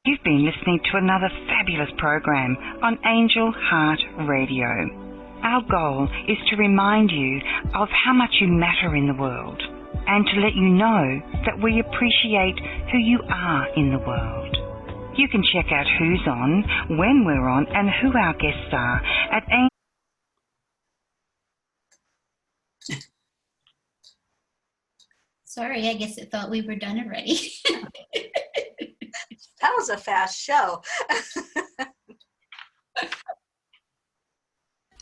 You've been listening to another fabulous program on Angel Heart Radio. Our goal is to remind you of how much you matter in the world and to let you know that we appreciate who you are in the world. You can check out who's on, when we're on, and who our guests are at Sorry, I guess it thought we were done already. That was a fast show.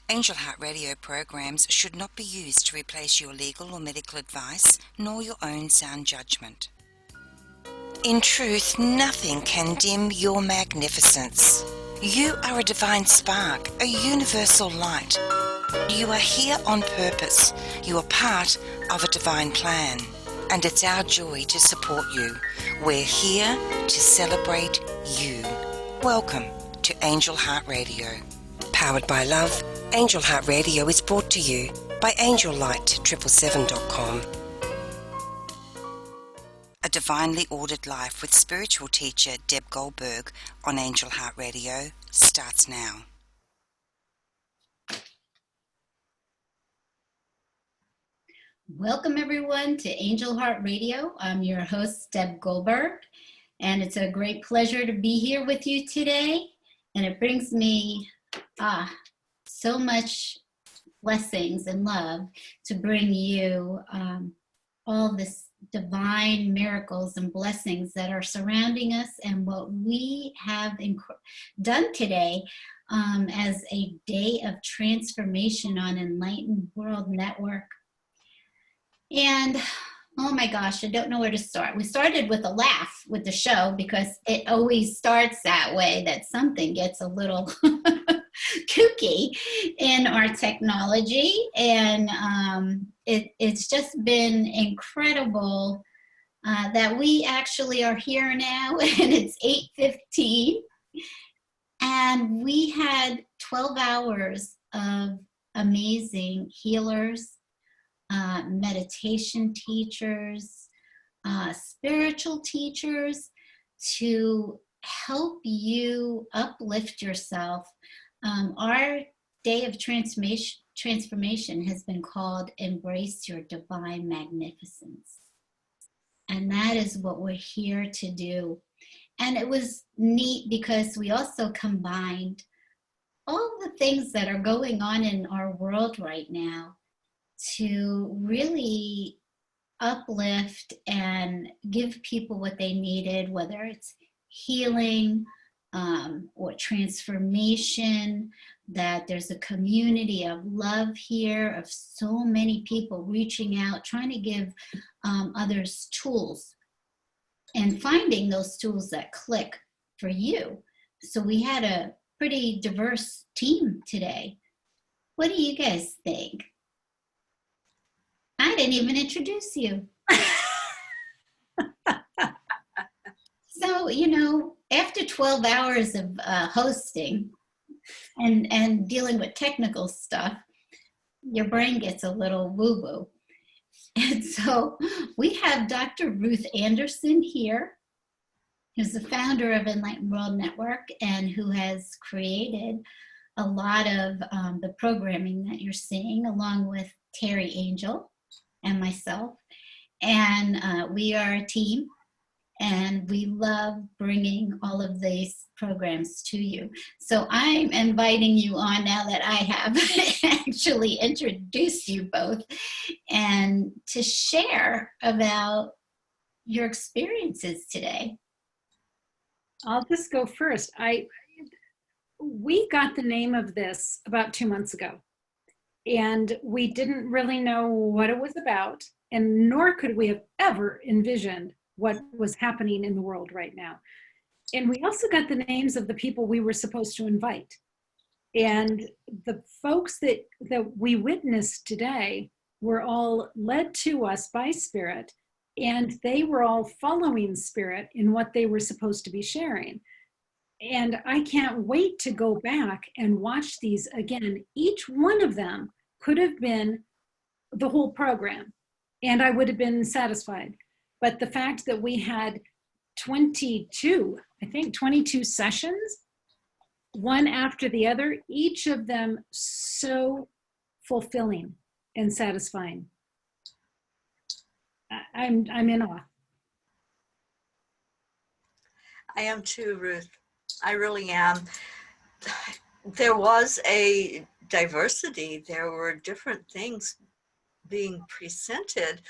Angel Heart Radio programs should not be used to replace your legal or medical advice, nor your own sound judgment. In truth, nothing can dim your magnificence. You are a divine spark, a universal light. You are here on purpose. You are part of a divine plan. And it's our joy to support you. We're here to celebrate you. Welcome to Angel Heart Radio. Powered by love, Angel Heart Radio is brought to you by AngelLight777.com. A divinely ordered life with spiritual teacher Deb Goldberg on Angel Heart Radio starts now. Welcome everyone to Angel Heart Radio. I'm your host, Deb Goldberg, and it's a great pleasure to be here with you today. And it brings me so much blessings and love to bring you all this divine miracles and blessings that are surrounding us and what we have done today as a day of transformation on Enlightened World Network. And oh my gosh, I don't know where to start. We started with a laugh with the show because it always starts that way, that something gets a little kooky in our technology. And it's just been incredible that we actually are here now, and it's 8:15. And we had 12 hours of amazing healers, meditation teachers, spiritual teachers to help you uplift yourself. Our day of transformation has been called Embrace Your Divine Magnificence. And that is what we're here to do. And it was neat because we also combined all the things that are going on in our world right now to really uplift and give people what they needed, whether it's healing or transformation, that there's a community of love here, of so many people reaching out, trying to give others tools and finding those tools that click for you. So we had a pretty diverse team today. What do you guys think? I didn't even introduce you. So, after 12 hours of hosting and dealing with technical stuff, your brain gets a little woo-woo. And so we have Dr. Ruth Anderson here, who's the founder of Enlightened World Network and who has created a lot of the programming that you're seeing, along with Terry Angel and myself. And we are a team, and we love bringing all of these programs to you. So I'm inviting you on now that I have actually introduced you both, and to share about your experiences today. I'll just go first. We got the name of this about 2 months ago, and we didn't really know what it was about, and nor could we have ever envisioned what was happening in the world right now. And we also got the names of the people we were supposed to invite. And the folks that we witnessed today were all led to us by Spirit, and they were all following Spirit in what they were supposed to be sharing. And I can't wait to go back and watch these again. Each one of them could have been the whole program, and I would have been satisfied. But the fact that we had 22 I think 22 sessions, one after the other, each of them so fulfilling and satisfying. I'm in awe. I am too, Ruth. I really am. There was a diversity. There were different things being presented,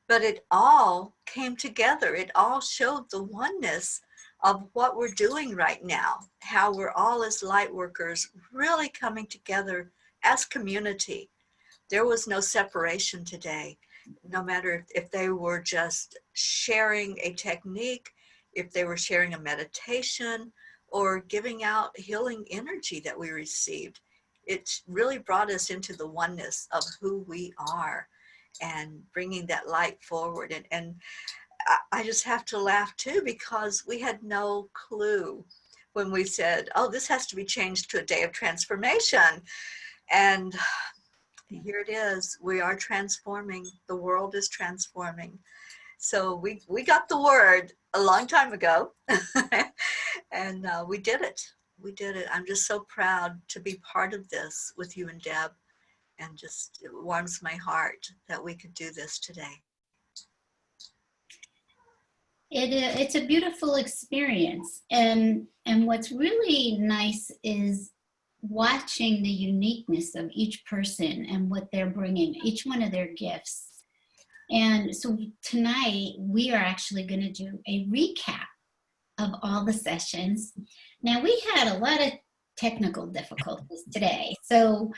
but it all came together. It all showed the oneness of what we're doing right now, how we're all as light workers really coming together as community. There was no separation today, no matter if they were just sharing a technique, if they were sharing a meditation, or giving out healing energy that we received. It really brought us into the oneness of who we are and bringing that light forward. And I just have to laugh too, because we had no clue when we said, oh, this has to be changed to a day of transformation. And here it is. We are transforming. The world is transforming. So we got the word a long time ago, and we did it. We did it. I'm just so proud to be part of this with you and Deb, and just it warms my heart that we could do this today. It's a beautiful experience, and what's really nice is watching the uniqueness of each person and what they're bringing, each one of their gifts. And so tonight we are actually going to do a recap of all the sessions. Now, we had a lot of technical difficulties today, so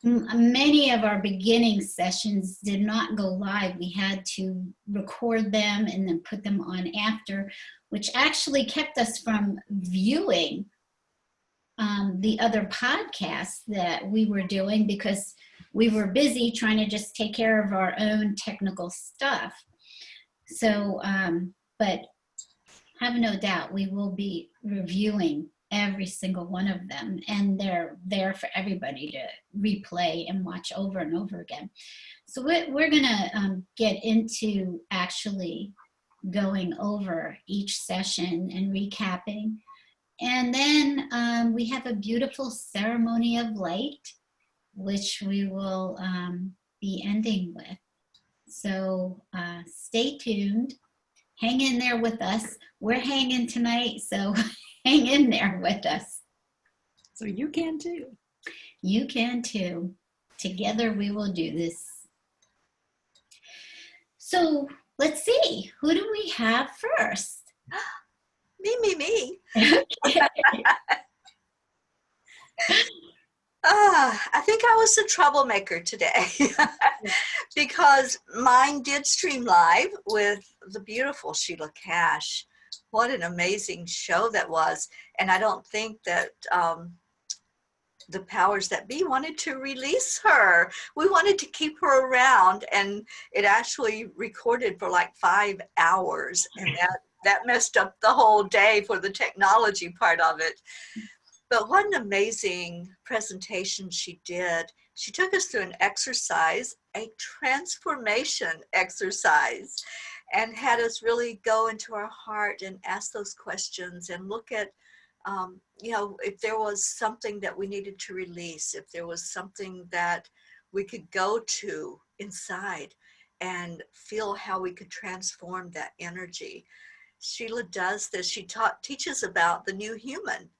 many of our beginning sessions did not go live. We had to record them and then put them on after, which actually kept us from viewing the other podcasts that we were doing, because we were busy trying to just take care of our own technical stuff. So, but have no doubt we will be reviewing every single one of them, and they're there for everybody to replay and watch over and over again. So we're gonna get into actually going over each session and recapping. And then we have a beautiful ceremony of light, which we will be ending with. So stay tuned. Hang in there with us. We're hanging tonight, so hang in there with us. So you can too. You can too. Together we will do this. So let's see. Who do we have first? Me. Okay. I think I was the troublemaker today because mine did stream live with the beautiful Sheila Cash. What an amazing show that was. And I don't think that the powers that be wanted to release her. We wanted to keep her around, and it actually recorded for like 5 hours, and that messed up the whole day for the technology part of it. But what an amazing presentation she did. She took us through an exercise, a transformation exercise, and had us really go into our heart and ask those questions and look at, if there was something that we needed to release, if there was something that we could go to inside and feel how we could transform that energy. Sheila does this. She teaches about the new human.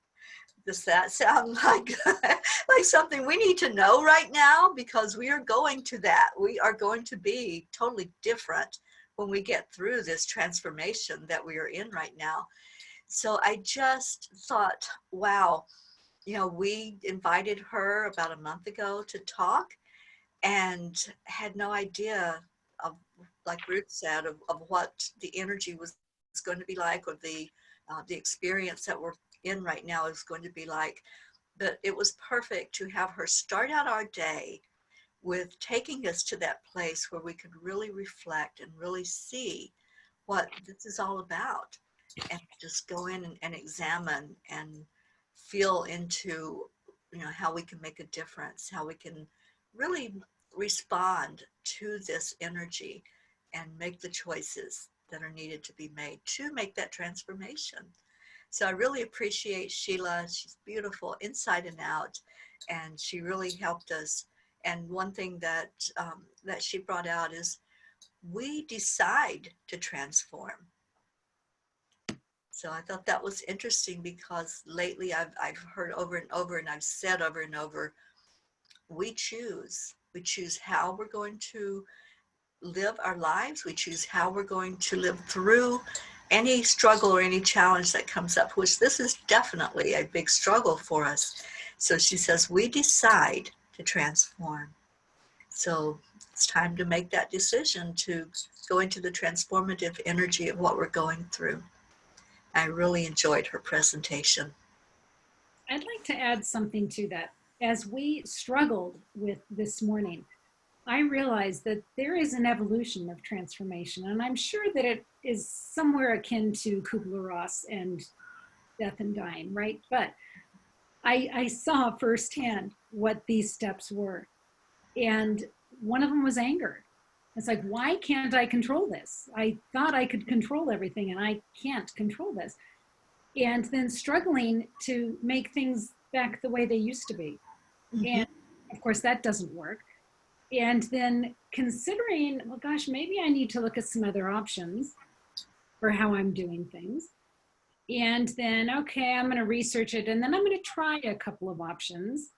Does that sound like something we need to know right now? Because we are going to that. We are going to be totally different when we get through this transformation that we are in right now. So I just thought, wow, we invited her about a month ago to talk and had no idea of, like Ruth said, of what the energy was going to be like, or the experience that we're in right now is going to be like. But it was perfect to have her start out our day with taking us to that place where we could really reflect and really see what this is all about, and just go in and examine and feel into how we can make a difference, how we can really respond to this energy and make the choices that are needed to be made to make that transformation. So I really appreciate Sheila. She's beautiful inside and out, and she really helped us. And one thing that that she brought out is we decide to transform. So I thought that was interesting because lately I've heard over and over, and I've said over and over, we choose. We choose how we're going to live our lives. We choose how we're going to live through any struggle or any challenge that comes up, which this is definitely a big struggle for us. So she says, we decide to transform. So it's time to make that decision to go into the transformative energy of what we're going through. I really enjoyed her presentation. I'd like to add something to that. As we struggled with this morning, I realized that there is an evolution of transformation, and I'm sure that it is somewhere akin to Kubler-Ross and death and dying, right? But I saw firsthand what these steps were. And one of them was anger. It's like, why can't I control this? I thought I could control everything, and I can't control this. And then struggling to make things back the way they used to be. Mm-hmm. And of course, that doesn't work. And then considering, well, gosh, maybe I need to look at some other options for how I'm doing things. And then, okay, I'm going to research it. And then I'm going to try a couple of options.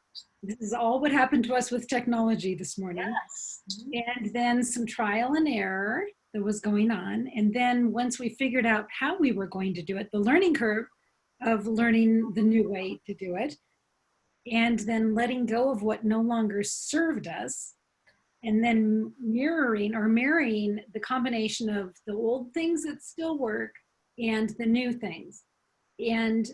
This is all what happened to us with technology this morning. Yes. And then some trial and error that was going on. And then once we figured out how we were going to do it, the learning curve of learning the new way to do it, and then letting go of what no longer served us, and then mirroring or marrying the combination of the old things that still work and the new things. And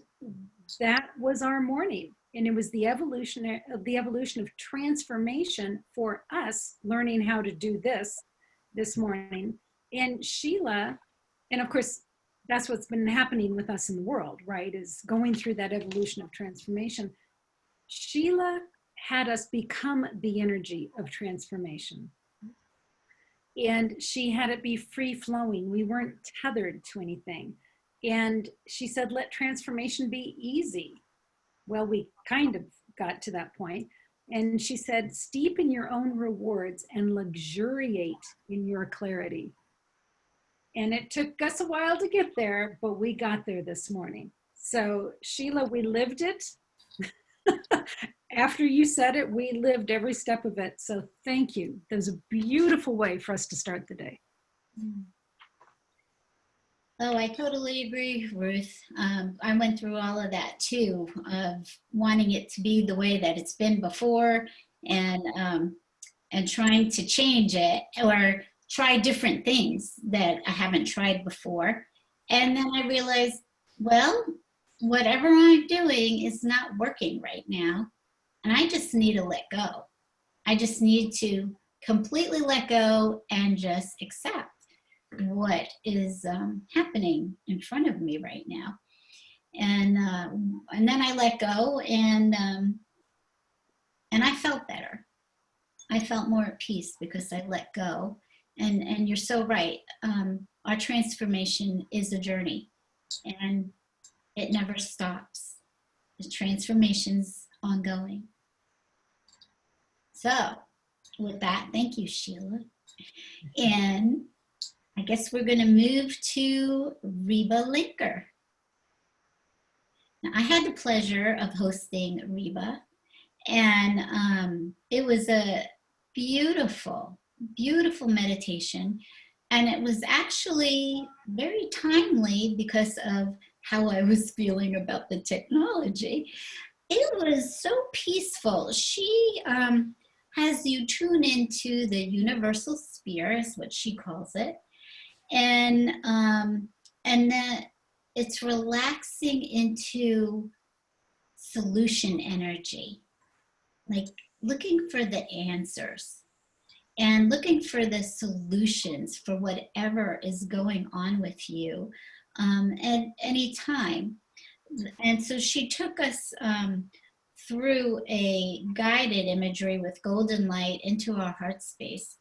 that was our morning. And it was the evolution of transformation for us learning how to do this morning. And Sheila, and of course, that's what's been happening with us in the world, right? Is going through that evolution of transformation. Sheila had us become the energy of transformation. And she had it be free flowing. We weren't tethered to anything. And she said, let transformation be easy. Well, we kind of got to that point. And she said, steep in your own rewards and luxuriate in your clarity. And it took us a while to get there, but we got there this morning. So Sheila, we lived it. After you said it, we lived every step of it. So thank you. That was a beautiful way for us to start the day. Oh, I totally agree, Ruth. I went through all of that too, of wanting it to be the way that it's been before, and trying to change it or try different things that I haven't tried before. And then I realized, well, whatever I'm doing is not working right now. And I just need to let go. I just need to completely let go and just accept what is happening in front of me right now. And then I let go, and I felt better. I felt more at peace because I let go. And you're so right. Our transformation is a journey, and it never stops. The transformation's ongoing. So with that, thank you, Sheila. And I guess we're going to move to Reba Linker. Now, I had the pleasure of hosting Reba, and it was a beautiful, beautiful meditation. And it was actually very timely because of how I was feeling about the technology. It was so peaceful. She has you tune into the universal sphere, is what she calls it. And then it's relaxing into solution energy, like looking for the answers and looking for the solutions for whatever is going on with you at any time. And so she took us through a guided imagery with golden light into our heart space.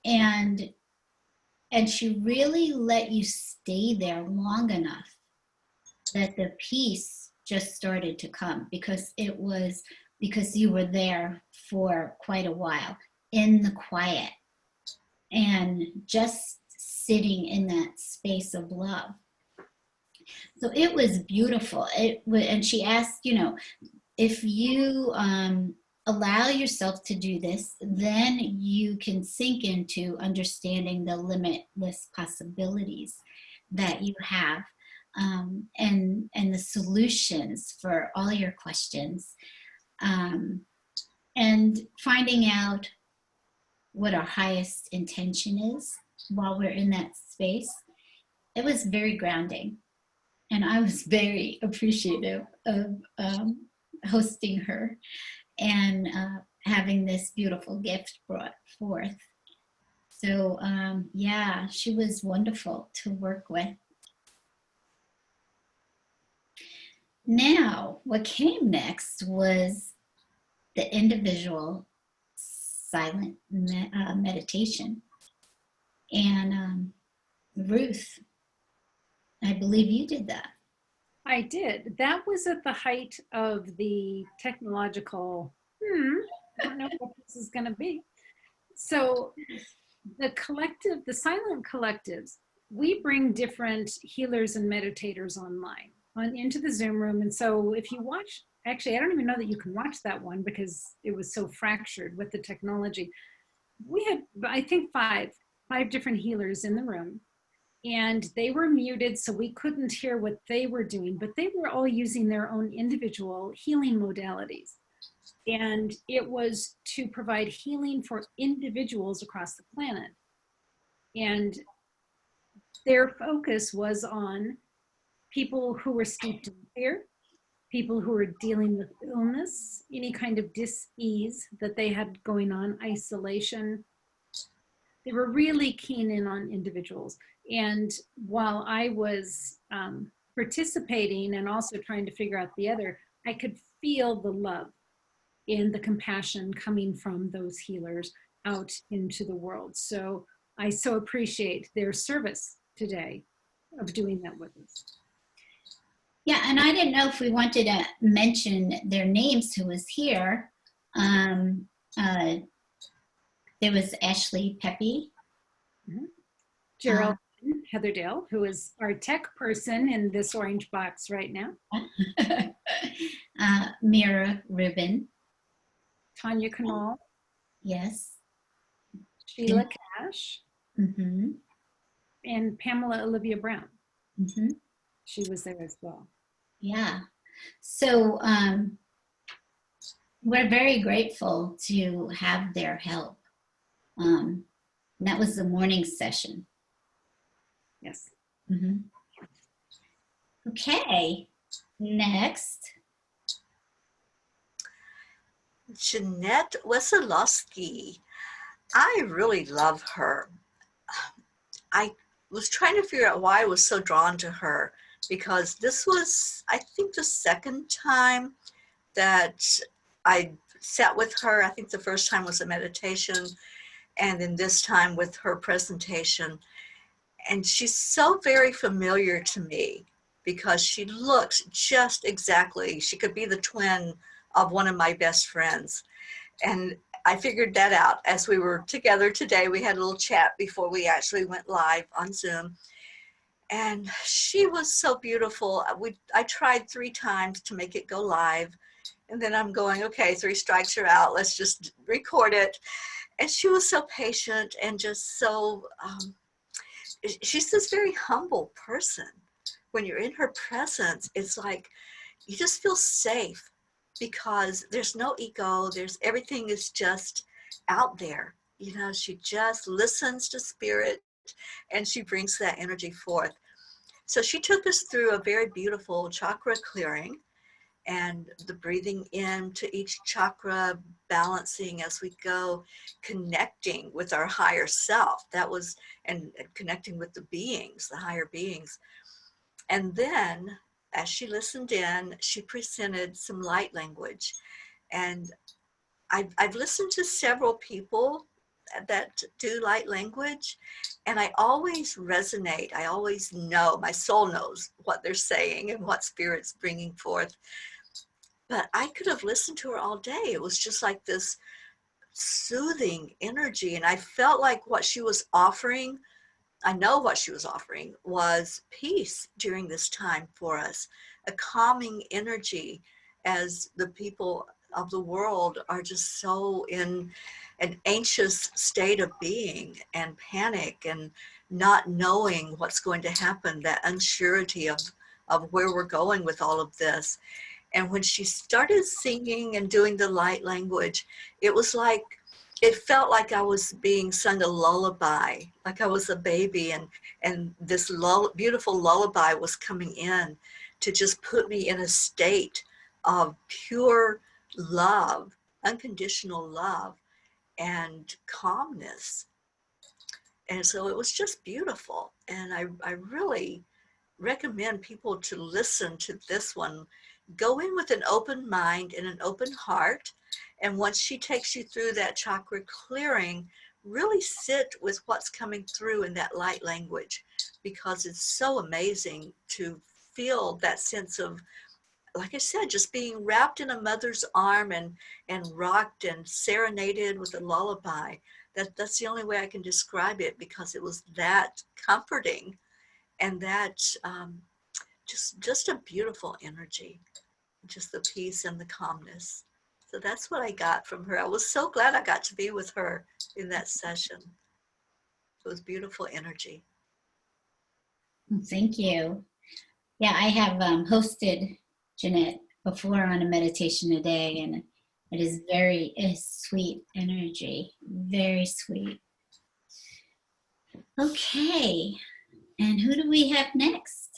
And she really let you stay there long enough that the peace just started to come, because you were there for quite a while in the quiet and just sitting in that space of love. So it was beautiful. And she asked, if you allow yourself to do this, then you can sink into understanding the limitless possibilities that you have, and the solutions for all your questions, and finding out what our highest intention is while we're in that space. It was very grounding, and I was very appreciative of hosting her and having this beautiful gift brought forth. So yeah, she was wonderful to work with. Now, what came next was the individual silent meditation. And Ruth, I believe you did that. I did. That was at the height of the technological, I don't know what this is going to be. So the collective, the silent collectives, we bring different healers and meditators online into the Zoom room. And so if you watch, actually, I don't even know that you can watch that one because it was so fractured with the technology. We had, I think, five different healers in the room. And they were muted, so we couldn't hear what they were doing, but they were all using their own individual healing modalities. And it was to provide healing for individuals across the planet. And their focus was on people who were steeped in fear, people who were dealing with illness, any kind of dis-ease that they had going on, isolation. They were really keen in on individuals. And while I was participating and also trying to figure out the other, I could feel the love and the compassion coming from those healers out into the world. So I so appreciate their service today of doing that with us. Yeah, and I didn't know if we wanted to mention their names who was here. There was Ashley Pepe. Mm-hmm. Jeryl Heatherdale, who is our tech person in this orange box right now. Mira Rubin. Tanya Canal. Yes. Sheila Cash. Mm-hmm. And Pamela Olivia Brown. Mm-hmm. She was there as well. Yeah. So we're very grateful to have their help. That was the morning session. Yes. Mm-hmm. Okay, next. Jeanette Wesoloski. I really love her. I was trying to figure out why I was so drawn to her, because this was, I think, the second time that I sat with her. I think the first time was a meditation, and then this time with her presentation. And she's so very familiar to me because she looks just exactly, she could be the twin of one of my best friends. And I figured that out as we were together today. We had a little chat before we actually went live on Zoom. And she was so beautiful. I tried 3 times to make it go live. And then I'm going, okay, 3 strikes are out. Let's just record it. And she was so patient and just so, she's this very humble person. When you're in her presence, it's like you just feel safe because there's no ego. Everything is just out there. You know, she just listens to spirit and she brings that energy forth. So she took us through a very beautiful chakra clearing and the breathing into each chakra, balancing as we go, connecting with our higher self. That was, and connecting with the beings, the higher beings. And then as she listened in, she presented some light language. And I've listened to several people that do light language, and I always resonate. I always know, my soul knows what they're saying and what Spirit's bringing forth. But I could have listened to her all day. It was just like this soothing energy, and I felt like what she was offering, I know what she was offering was peace during this time for us, a calming energy, as the people of the world are just so in an anxious state of being and panic and not knowing what's going to happen, that unsurety of where we're going with all of this. And when she started singing and doing the light language, it was like, it felt like I was being sung a lullaby, like I was a baby, and this beautiful lullaby was coming in to just put me in a state of pure love, unconditional love, and calmness. And so it was just beautiful. And I really recommend people to listen to this one. Go in with an open mind and an open heart. And once she takes you through that chakra clearing, really sit with what's coming through in that light language, because it's so amazing to feel that sense of, like I said, just being wrapped in a mother's arm and rocked and serenaded with a lullaby. That's the only way I can describe it, because it was that comforting and that just a beautiful energy, just the peace and the calmness. So that's what I got from her. I was so glad I got to be with her in that session. It was beautiful energy. Thank you. Yeah, I have hosted Jeanette before on a meditation a day, and it is very sweet energy, very sweet. Okay, and who do we have next?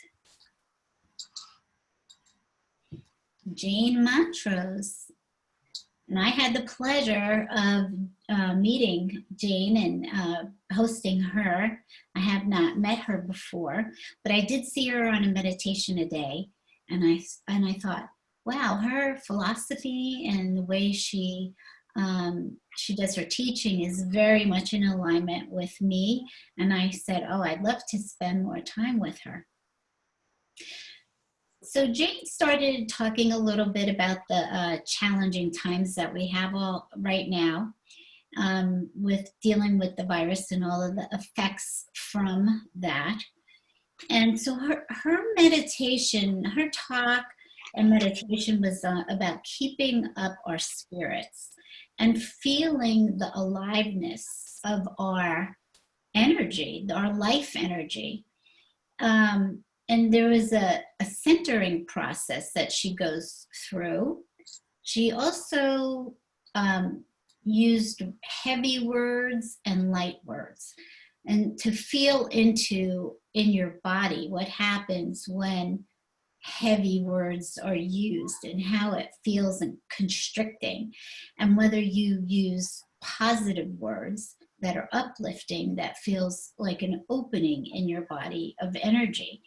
Jane Mountrose. And I had the pleasure of meeting Jane and hosting her. I have not met her before, but I did see her on a meditation a day, and I thought, wow, her philosophy and the way she does her teaching is very much in alignment with me. And I said, oh, I'd love to spend more time with her. So Jane started talking a little bit about the challenging times that we have all right now with dealing with the virus and all of the effects from that. And so her meditation, her talk and meditation was about keeping up our spirits and feeling the aliveness of our energy, our life energy. And there was a centering process that she goes through. She also used heavy words and light words, and to feel in your body what happens when heavy words are used and how it feels and constricting, and whether you use positive words that are uplifting, that feels like an opening in your body of energy.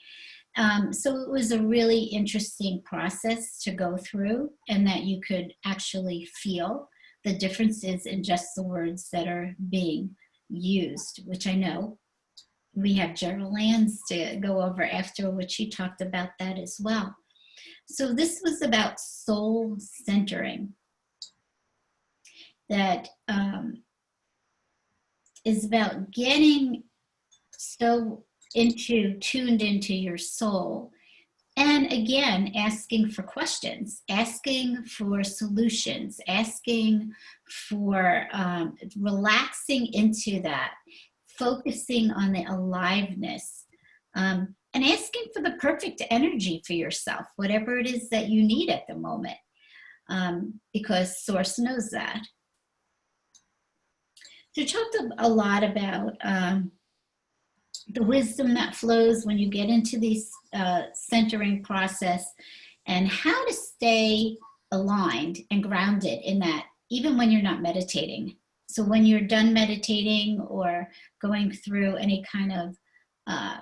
So it was a really interesting process to go through, and that you could actually feel the differences in just the words that are being used, which I know we have Jeryl to go over after, which she talked about that as well. So this was about soul centering, that is about getting so tuned into your soul, and again asking for questions, asking for solutions, asking for relaxing into that, focusing on the aliveness, and asking for the perfect energy for yourself, whatever it is that you need at the moment, because Source knows that. So we talked a lot about the wisdom that flows when you get into these centering process, and how to stay aligned and grounded in that, even when you're not meditating. So when you're done meditating or going through any kind of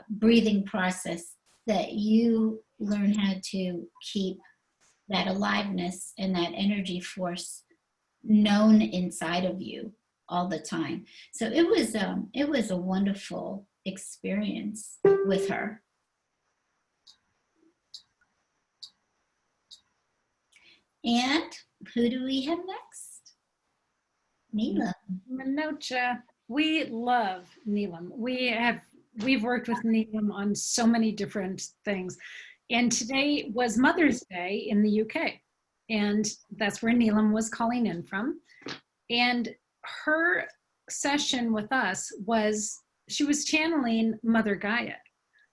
breathing process, that you learn how to keep that aliveness and that energy force known inside of you, all the time. So it was a wonderful experience with her. And who do we have next? Neelam. Minocha. We love Neelam. We've worked with Neelam on so many different things. And today was Mother's Day in the UK. And that's where Neelam was calling in from. And her session with us she was channeling Mother Gaia.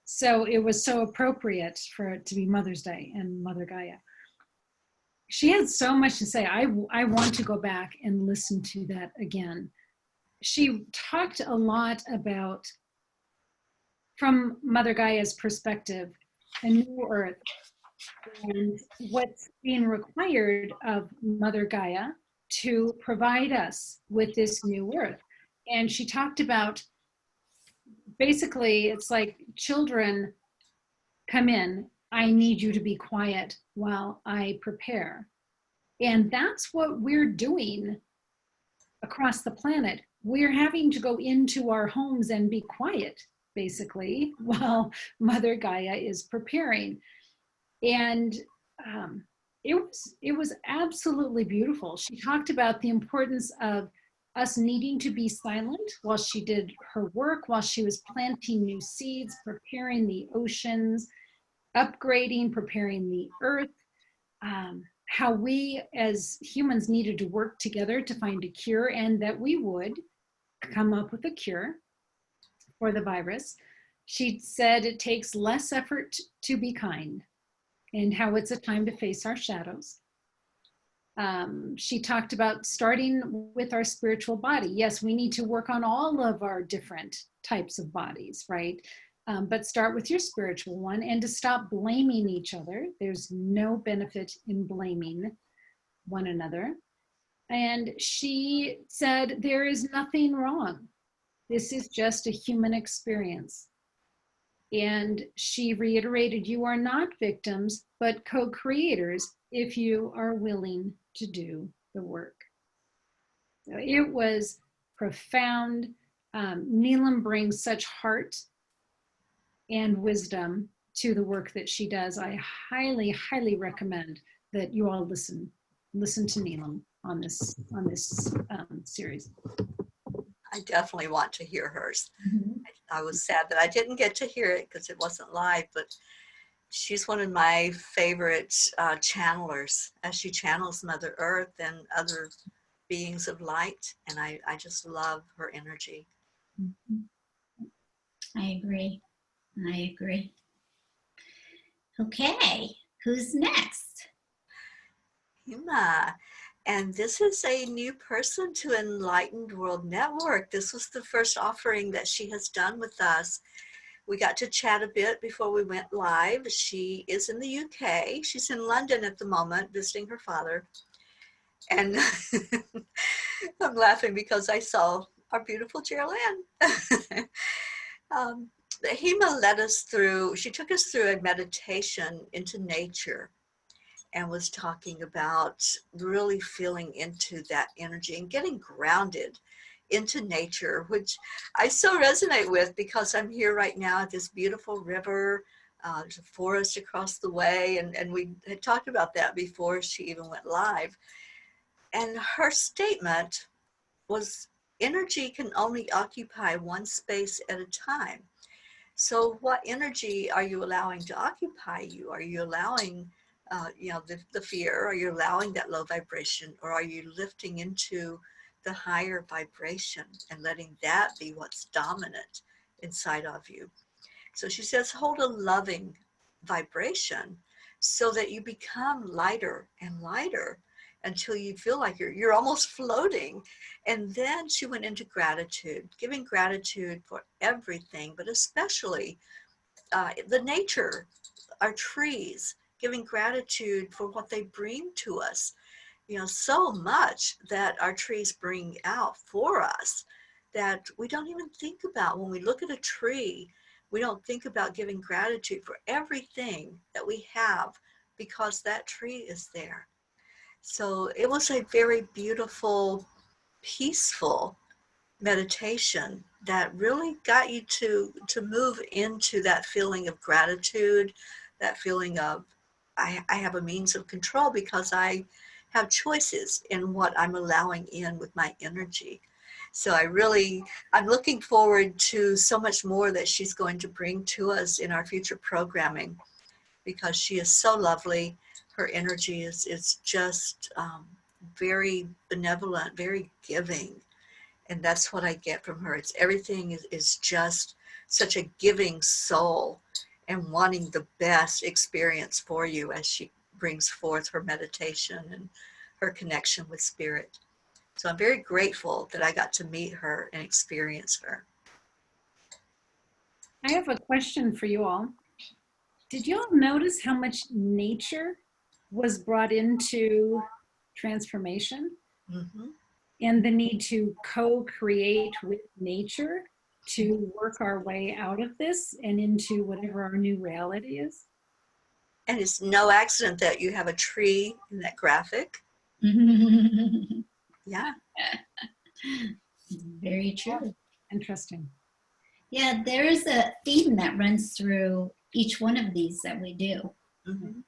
So it was so appropriate for it to be Mother's Day and Mother Gaia. She had so much to say. I want to go back and listen to that again. She talked a lot about, from Mother Gaia's perspective, a new earth and what's being required of Mother Gaia to provide us with this new earth. And she talked about, basically, it's like children come in, I need you to be quiet while I prepare. And that's what we're doing across the planet. We're having to go into our homes and be quiet, basically, while Mother Gaia is preparing. And it was absolutely beautiful. She talked about the importance of us needing to be silent while she did her work, while she was planting new seeds, preparing the oceans, upgrading, preparing the earth, how we as humans needed to work together to find a cure, and that we would come up with a cure for the virus. She said it takes less effort to be kind, and how it's a time to face our shadows. She talked about starting with our spiritual body. Yes, we need to work on all of our different types of bodies, right? But start with your spiritual one, and to stop blaming each other. There's no benefit in blaming one another. And she said, there is nothing wrong. This is just a human experience. And she reiterated, you are not victims, but co-creators if you are willing to do the work. So it was profound. Neelam brings such heart and wisdom to the work that she does. I highly, highly recommend that you all listen to Neelam on this series. I definitely want to hear hers. Mm-hmm. I was sad that I didn't get to hear it because it wasn't live, but she's one of my favorite channelers, as she channels Mother Earth and other beings of light, and I just love her energy. Mm-hmm. I agree. Okay, who's next? Hema. And this is a new person to Enlightened World Network. This was the first offering that she has done with us. We got to chat a bit before we went live. She is in the UK. She's in London at the moment, visiting her father. And I'm laughing because I saw our beautiful Jeryl. Hema led us through, she took us through a meditation into nature, and was talking about really feeling into that energy and getting grounded into nature, which I so resonate with because I'm here right now at this beautiful river. There's a forest across the way, and we had talked about that before she even went live. And her statement was, energy can only occupy one space at a time. So what energy are you allowing to occupy you? Are you allowing the fear? Are you allowing that low vibration, or are you lifting into the higher vibration and letting that be what's dominant inside of you? So she says, hold a loving vibration so that you become lighter and lighter until you feel like you're almost floating. And then she went into gratitude, giving gratitude for everything, but especially the nature, our trees, giving gratitude for what they bring to us. So much that our trees bring out for us that we don't even think about. When we look at a tree, we don't think about giving gratitude for everything that we have because that tree is there. So it was a very beautiful, peaceful meditation that really got you to move into that feeling of gratitude, that feeling of I have a means of control because I have choices in what I'm allowing in with my energy. So I'm looking forward to so much more that she's going to bring to us in our future programming, because she is so lovely. Her energy is just very benevolent, very giving. And that's what I get from her. It's everything is just such a giving soul and wanting the best experience for you as she brings forth her meditation and her connection with spirit. So I'm very grateful that I got to meet her and experience her. I have a question for you all. Did you all notice how much nature was brought into transformation? Mm-hmm. And the need to co-create with nature to work our way out of this and into whatever our new reality is? And it's no accident that you have a tree in that graphic. Yeah. Very true. Interesting. Yeah, there is a theme that runs through each one of these that we do. Mm-hmm.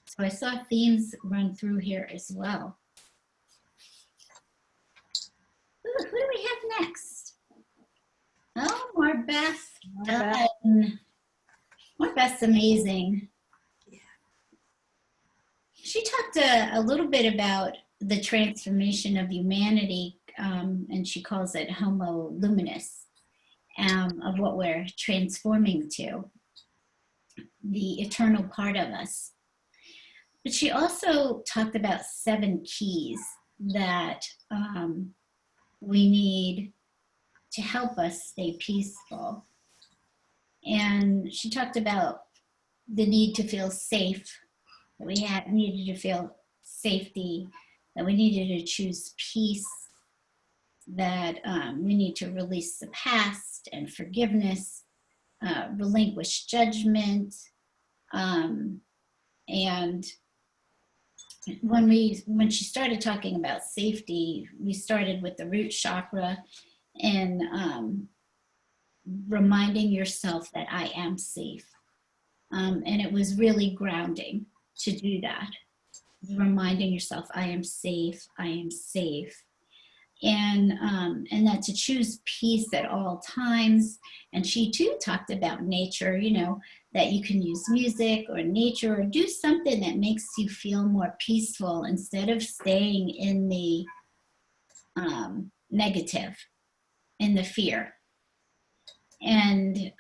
So I saw themes run through here as well. Ooh, who do we have next? Oh, MarBeth. MarBeth's amazing. Yeah. She talked a little bit about the transformation of humanity, and she calls it Homo Luminous, of what we're transforming to, the eternal part of us. But she also talked about 7 keys that we need to help us stay peaceful. And she talked about the need to feel safe, that we needed to feel safety, that we needed to choose peace, that we need to release the past and forgiveness, relinquish judgment. And when she started talking about safety, we started with the root chakra and reminding yourself that I am safe. And it was really grounding to do that. Reminding yourself, I am safe, I am safe. And that to choose peace at all times. And she too talked about nature, that you can use music or nature or do something that makes you feel more peaceful instead of staying in the negative, in the fear. And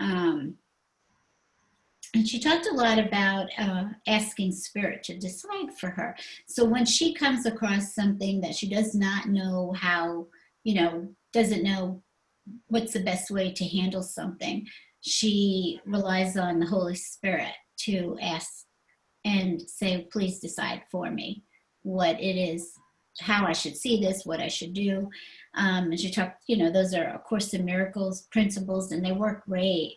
she talked a lot about asking spirit to decide for her. So when she comes across something that she does not know how, doesn't know what's the best way to handle something, she relies on the Holy Spirit to ask and say, please decide for me what it is, how I should see this, what I should do. And she talked, those are A Course in Miracles principles, and they work great.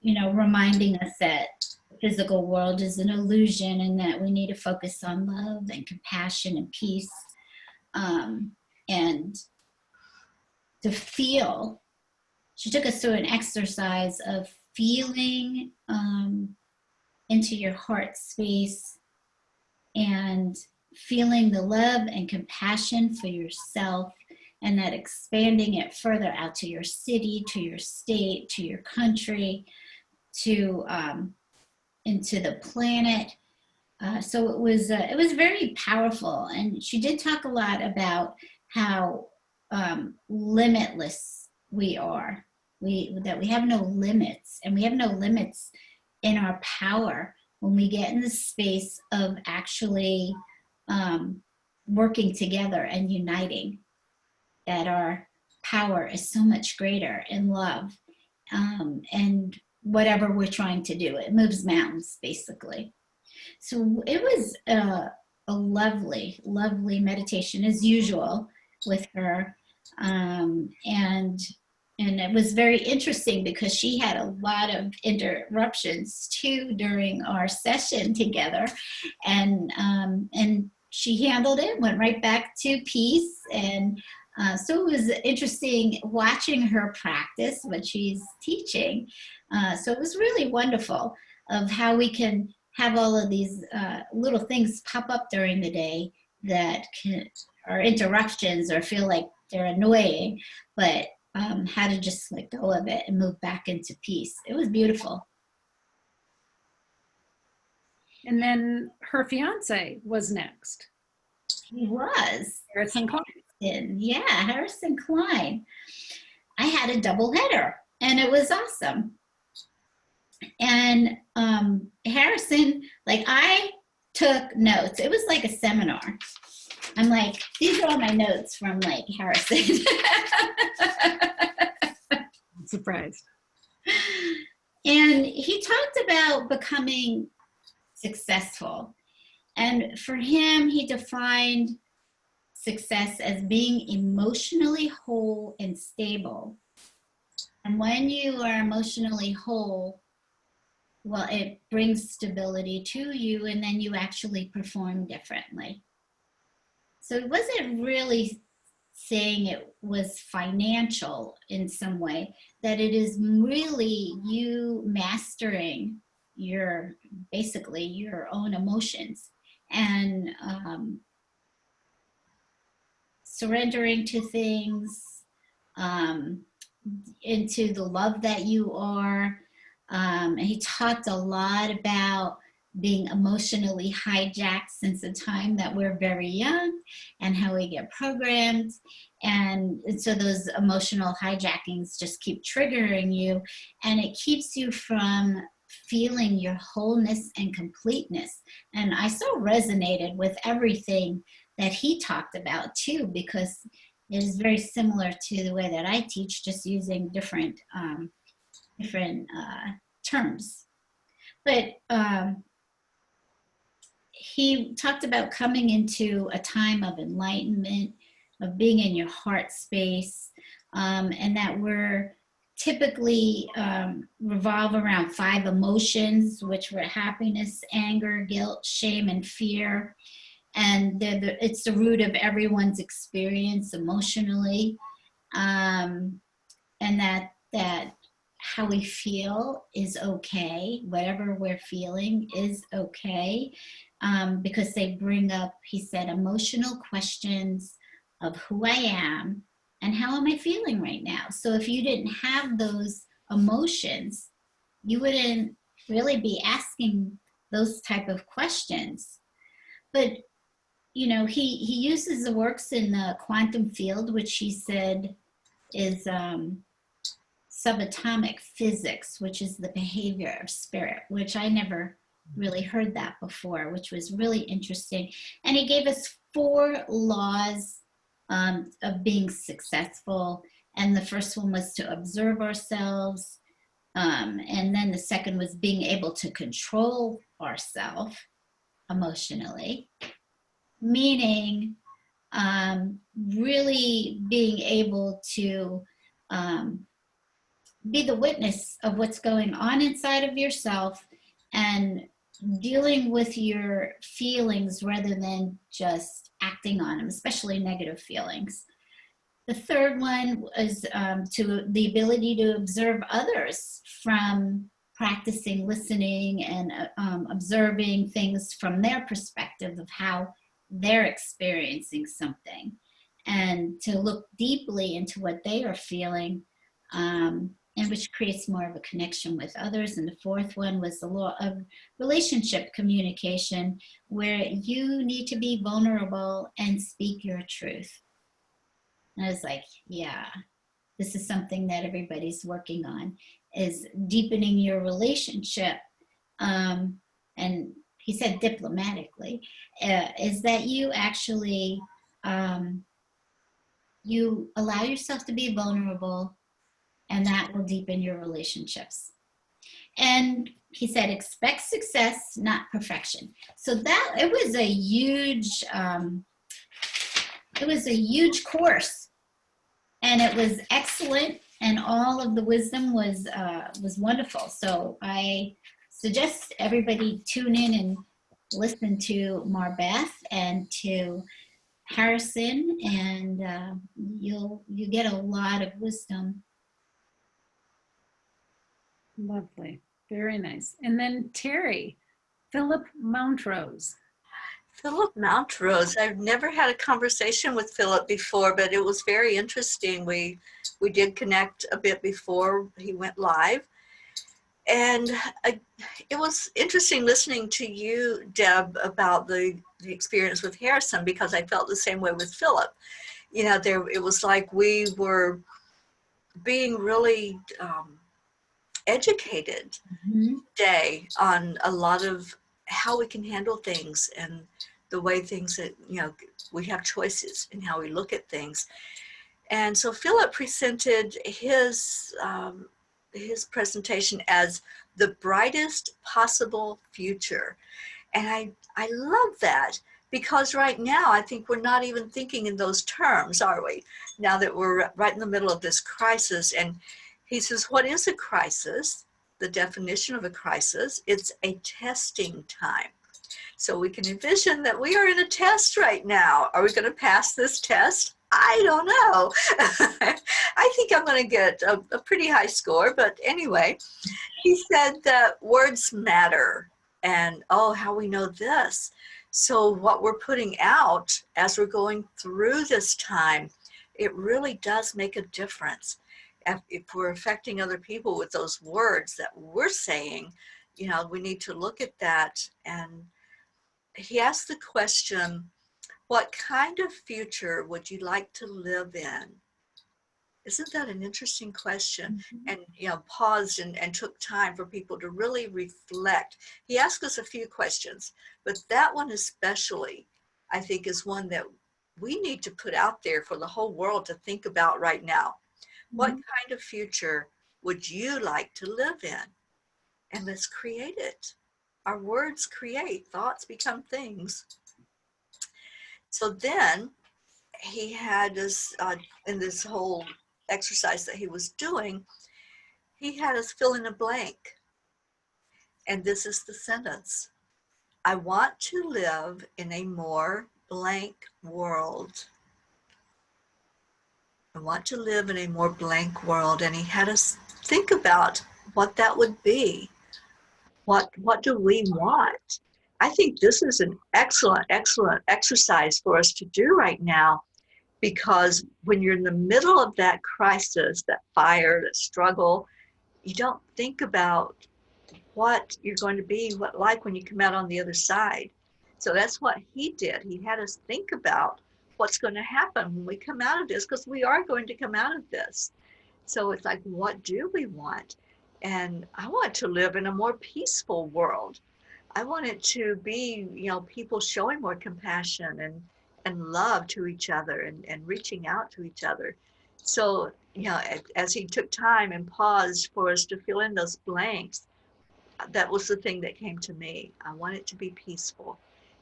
Reminding us that the physical world is an illusion and that we need to focus on love and compassion and peace, and to feel. She took us through an exercise of feeling into your heart space and feeling the love and compassion for yourself, and that expanding it further out to your city, to your state, to your country, to into the planet. So it was very powerful. And she did talk a lot about how limitless we are. That we have no limits, and we have no limits in our power when we get in the space of actually working together and uniting. That our power is so much greater in love, and whatever we're trying to do, it moves mountains, basically. So it was a lovely, lovely meditation as usual with her, and it was very interesting because she had a lot of interruptions too during our session together, and she handled it, went right back to peace. And so it was interesting watching her practice what she's teaching. So it was really wonderful of how we can have all of these little things pop up during the day that are interruptions or feel like they're annoying, but how to just let go of it and move back into peace. It was beautiful. And then her fiance was next. He was. Harrison Klein. Yeah, Harrison Klein. I had a double header and it was awesome. And Harrison, like, I took notes. It was like a seminar. I'm like, these are all my notes from like Harrison. I'm surprised. And he talked about becoming successful. And for him, he defined success as being emotionally whole and stable. And when you are emotionally whole, well, it brings stability to you, and then you actually perform differently. So it wasn't really saying it was financial in some way, that it is really you mastering basically your own emotions and surrendering to things, into the love that you are. And he talked a lot about being emotionally hijacked since the time that we're very young and how we get programmed. And so those emotional hijackings just keep triggering you, and it keeps you from feeling your wholeness and completeness. And I so resonated with everything that he talked about too, because it is very similar to the way that I teach, just using different terms. But he talked about coming into a time of enlightenment, of being in your heart space, and that we're typically revolve around 5 emotions, which were happiness, anger, guilt, shame, and fear. And it's the root of everyone's experience emotionally. And that how we feel is okay. Whatever we're feeling is okay, because they bring up, he said, emotional questions of who I am and how am I feeling right now. So if you didn't have those emotions, you wouldn't really be asking those type of questions. But you know, he uses the works in the quantum field, which he said is subatomic physics, which is the behavior of spirit, which I never really heard that before, which was really interesting. And he gave us 4 laws of being successful. And the first one was to observe ourselves. And then the second was being able to control ourselves emotionally, meaning really being able to be the witness of what's going on inside of yourself and dealing with your feelings rather than just acting on them, especially negative feelings. The third one was to the ability to observe others, from practicing listening and observing things from their perspective of how they're experiencing something, and to look deeply into what they are feeling, and which creates more of a connection with others. And the fourth one was the law of relationship communication, where you need to be vulnerable and speak your truth. And I was like, yeah, this is something that everybody's working on, is deepening your relationship. And he said diplomatically, is that you actually, you allow yourself to be vulnerable, and that will deepen your relationships. And he said, expect success, not perfection. So that, it was a huge course, and it was excellent, and all of the wisdom was wonderful. So I suggest everybody tune in listen to MarBeth and to Harrison, and you get a lot of wisdom. Lovely. Very nice. And then Terry, Phillip Mountrose. Phillip Mountrose. I've never had a conversation with Phillip before, but it was very interesting. We did connect a bit before he went live. And it was interesting listening to you, Deb, about the experience with Harrison, because I felt the same way with Phillip. You know, it was like we were being really educated today on a lot of how we can handle things and the way things that, you know, we have choices in how we look at things. And so Phillip presented his presentation as the brightest possible future. And I love that, because right now I think we're not even thinking in those terms, are we? Now that we're right in the middle of this crisis. And he says, what is a crisis? The definition of a crisis, it's a testing time. So we can envision that we are in a test right now. Are we going to pass this test? I don't know. I think I'm going to get a pretty high score. But anyway, he said that words matter. And oh, how we know this. So what we're putting out as we're going through this time, it really does make a difference. If we're affecting other people with those words that we're saying, you know, we need to look at that. And he asked the question, what kind of future would you like to live in? Isn't that an interesting question? And, you know, paused and took time for people to really reflect. He asked us a few questions, but that one especially, I think, is one that we need to put out there for the whole world to think about right now. What kind of future would you like to live in? And let's create it. Our words create, thoughts become things. So then he had us, in this whole exercise that he was doing, he had us fill in a blank. And this is the sentence. I want to live in a more blank world. I want to live in a more blank world. And he had us think about what that would be. What do we want? I think this is an excellent exercise for us to do right now, because when you're in the middle of that crisis, that fire, that struggle, you don't think about what you're going to be, what like when you come out on the other side. So that's what he did. He had us think about what's going to happen when we come out of this, because we are going to come out of this. So it's like, what do we want? And I want to live in a more peaceful world. I want it to be, you know, people showing more compassion and love to each other and reaching out to each other. So, you know, as he took time and paused for us to fill in those blanks, that was the thing that came to me. I want it to be peaceful.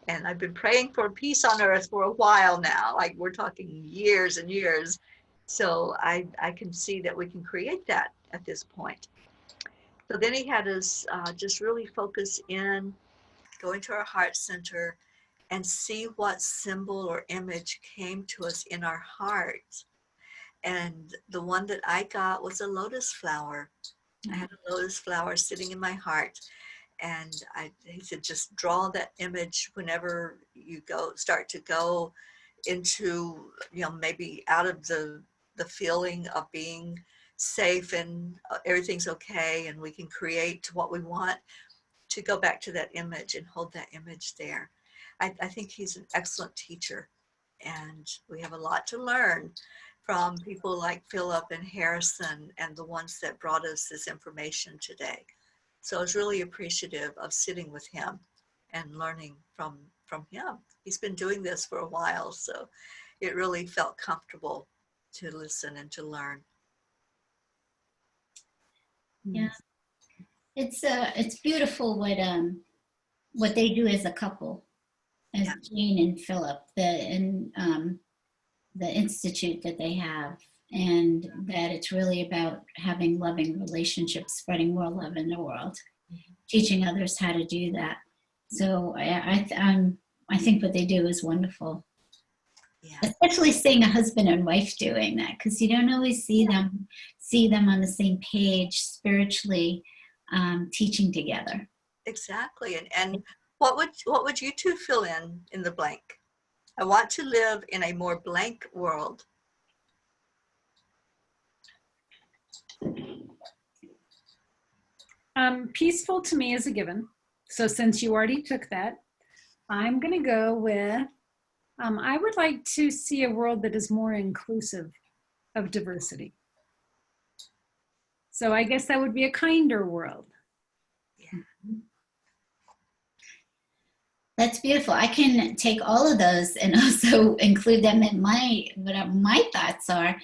And I've been praying for peace on earth for a while now, like we're talking years and years. So I can see that we can create that at this point. So then he had us just really focus in, go into our heart center and see what symbol or image came to us in our heart. And the one that I got was a lotus flower. I had a lotus flower sitting in my heart. And he said, just draw that image whenever you start to go into, you know, maybe out of the feeling of being safe and everything's okay and we can create what we want, to go back to that image and hold that image there. I think he's an excellent teacher, and we have a lot to learn from people like Phillip and Harrison and the ones that brought us this information today. So I was really appreciative of sitting with him and learning from him. He's been doing this for a while, so it really felt comfortable to listen and to learn. Yeah, it's beautiful what they do as a couple, as Jane and Phillip, the institute that they have, and that it's really about having loving relationships, spreading more love in the world, teaching others how to do that. So I think what they do is wonderful. Yeah. Especially seeing a husband and wife doing that, because you don't always see them on the same page spiritually, teaching together. Exactly. And what would you two fill in the blank? I want to live in a more blank world. Peaceful to me is a given. So since you already took that, I'm going to go with, I would like to see a world that is more inclusive of diversity. So I guess that would be a kinder world. Yeah. That's beautiful. I can take all of those and also include them in what my thoughts are.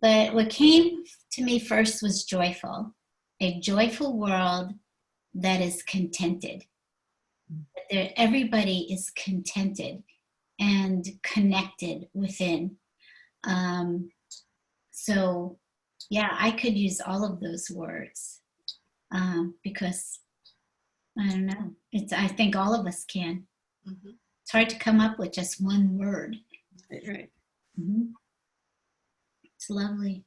But what came to me first was joyful. A joyful world that is contented. That everybody is contented and connected within. So, yeah, I could use all of those words because, I don't know, I think all of us can. Mm-hmm. It's hard to come up with just one word. Right. Mm-hmm. It's lovely.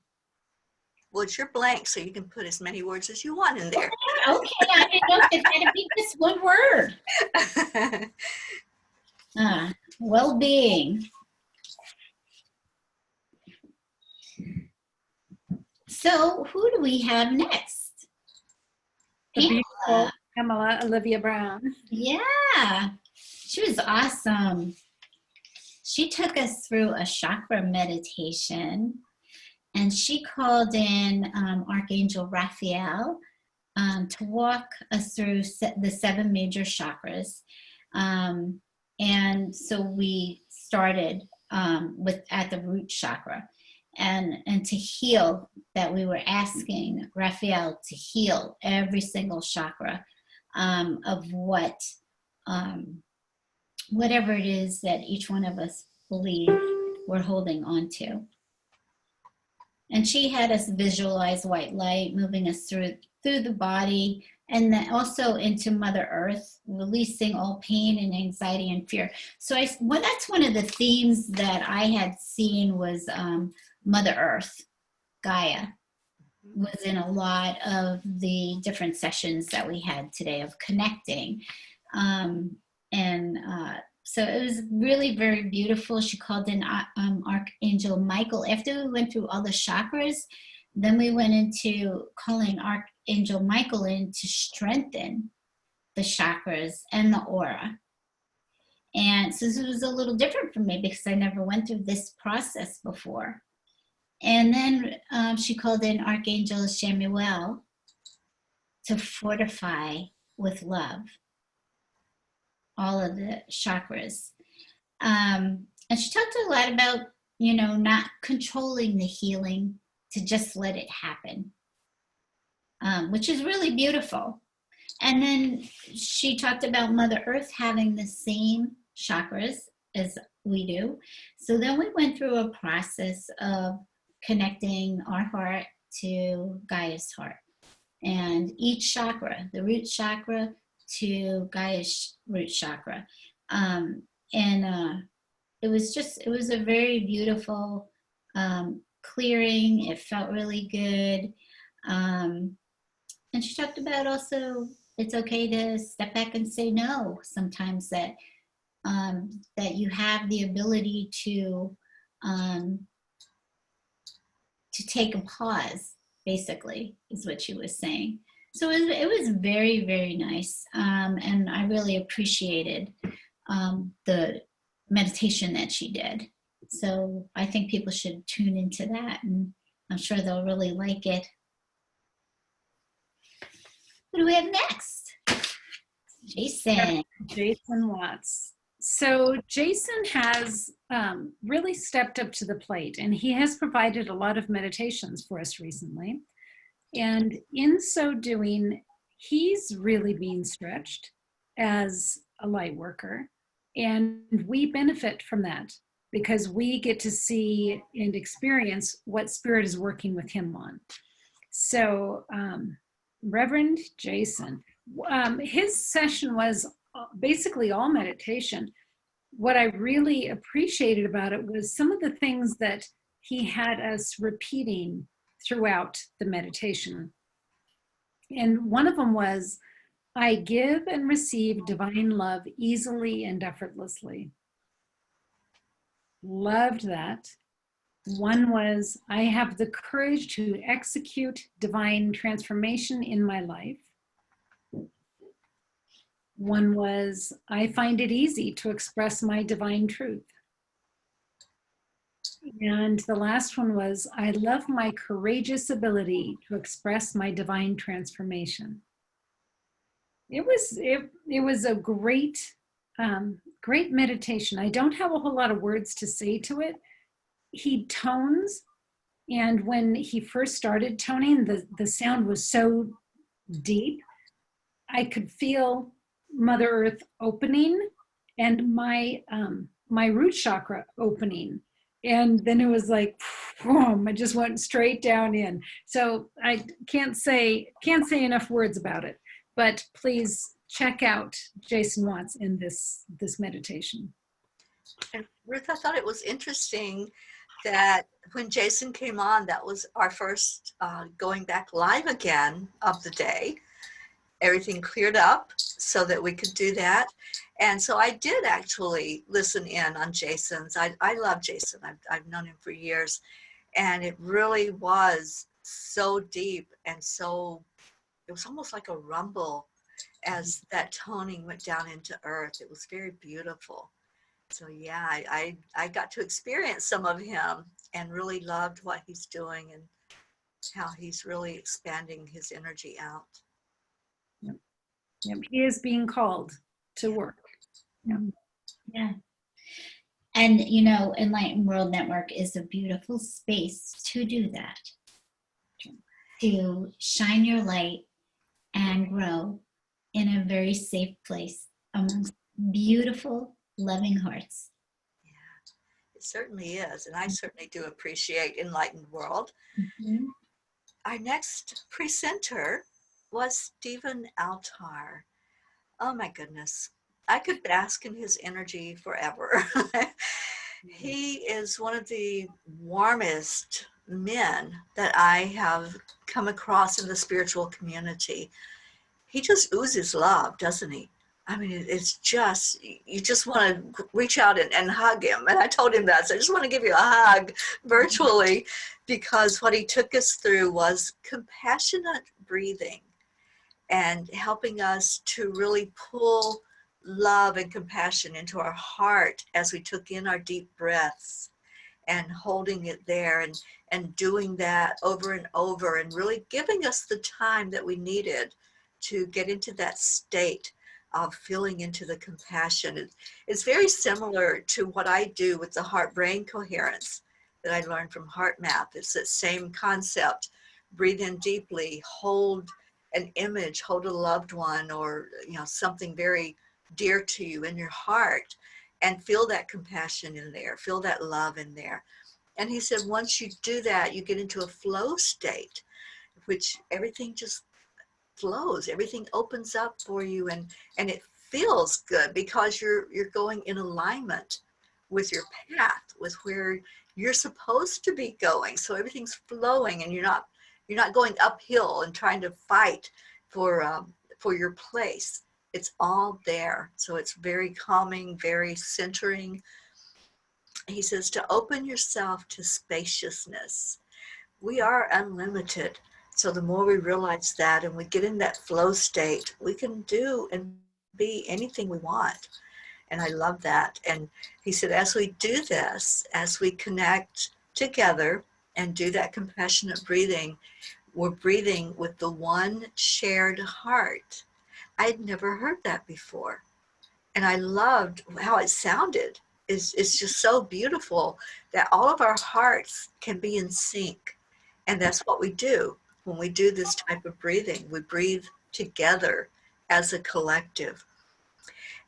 Well, it's your blank, so you can put as many words as you want in there. Okay, I didn't know if it's got to be just one word. Well-being. So who do we have next? The beautiful Pamela Olivia Brown. Yeah, she was awesome. She took us through a chakra meditation, and she called in Archangel Raphael to walk us through the 7 major chakras. And so we started at the root chakra, and to heal that, we were asking Raphael to heal every single chakra of whatever it is that each one of us believe we're holding on to. And she had us visualize white light moving us through the body, and then also into Mother Earth, releasing all pain and anxiety and fear. So that's one of the themes that I had seen was Mother Earth, Gaia, was in a lot of the different sessions that we had today of connecting. So it was really very beautiful. She called in Archangel Michael. After we went through all the chakras, then we went into calling Archangel Michael in to strengthen the chakras and the aura. And so this was a little different for me because I never went through this process before. And then she called in Archangel Shamuel to fortify with love all of the chakras. And she talked a lot about, not controlling the healing, to just let it happen, which is really beautiful. And then she talked about Mother Earth having the same chakras as we do. So then we went through a process of connecting our heart to Gaia's heart. And each chakra, the root chakra to Gaia's root chakra. It was a very beautiful clearing. It felt really good. And she talked about also, it's okay to step back and say no sometimes, that you have the ability to take a pause, basically, is what she was saying. So it was very, very nice. And I really appreciated the meditation that she did. So I think people should tune into that, and I'm sure they'll really like it. What do we have next? Jason. Jason Watts. So Jason has really stepped up to the plate, and he has provided a lot of meditations for us recently. And in so doing, he's really being stretched as a light worker. And we benefit from that because we get to see and experience what Spirit is working with him on. So Reverend Jason, his session was basically all meditation. What I really appreciated about it was some of the things that he had us repeating throughout the meditation. And one of them was, I give and receive divine love easily and effortlessly. Loved that. One was, I have the courage to execute divine transformation in my life. One was, I find it easy to express my divine truth. And the last one was, I love my courageous ability to express my divine transformation. It was a great, great meditation. I don't have a whole lot of words to say to it. He tones, and when he first started toning, the sound was so deep. I could feel Mother Earth opening and my root chakra opening. And then it was like, boom, I just went straight down in. So I can't say enough words about it, but please check out Jason Watts in this meditation. And Ruth, I thought it was interesting that when Jason came on, that was our first going back live again of the day. Everything cleared up so that we could do that. And so I did actually listen in on Jason's. I love Jason. I've known him for years. And it really was so deep and so, it was almost like a rumble as that toning went down into earth. It was very beautiful. So yeah, I got to experience some of him and really loved what he's doing and how he's really expanding his energy out. Yep. Yep. He is being called to work. Yep. Yeah. And, you know, Enlightened World Network is a beautiful space to do that, to shine your light and grow in a very safe place amongst beautiful, loving hearts. Yeah, it certainly is. And I certainly do appreciate Enlightened World. Mm-hmm. Our next presenter was Stephen Altair. Oh my goodness. I could bask in his energy forever. He is one of the warmest men that I have come across in the spiritual community. He just oozes love, doesn't he? I mean, it's just, you just want to reach out and hug him. And I told him that, so I just want to give you a hug virtually, because what he took us through was compassionate breathing and helping us to really pull love and compassion into our heart as we took in our deep breaths and holding it there and doing that over and over and really giving us the time that we needed to get into that state of feeling into the compassion. It's very similar to what I do with the heart-brain coherence that I learned from HeartMath. It's that same concept. Breathe in deeply, hold an image, hold a loved one, or something very dear to you in your heart, and feel that compassion in there, feel that love in there. And he said, once you do that, you get into a flow state, which everything just flows, everything opens up for you, and it feels good because you're going in alignment with your path, with where you're supposed to be going. So everything's flowing, and you're not going uphill and trying to fight for your place. It's all there. So it's very calming, very centering. He says to open yourself to spaciousness. We are unlimited. So the more we realize that and we get in that flow state, we can do and be anything we want. And I love that. And he said, as we do this, as we connect together and do that compassionate breathing, we're breathing with the one shared heart. I'd never heard that before. And I loved how it sounded. It's just so beautiful that all of our hearts can be in sync. And that's what we do when we do this type of breathing. We breathe together as a collective.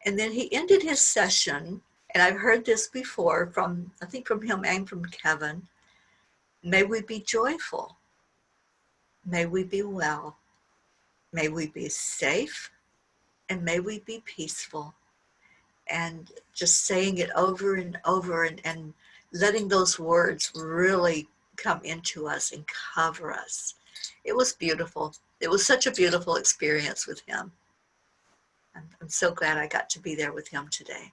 And then he ended his session, and I've heard this before from him and from Kevin. May we be joyful. May we be well. May we be safe. and may we be peaceful. And just saying it over and over, and letting those words really come into us and cover us. It was beautiful. It was such a beautiful experience with him. I'm so glad I got to be there with him today.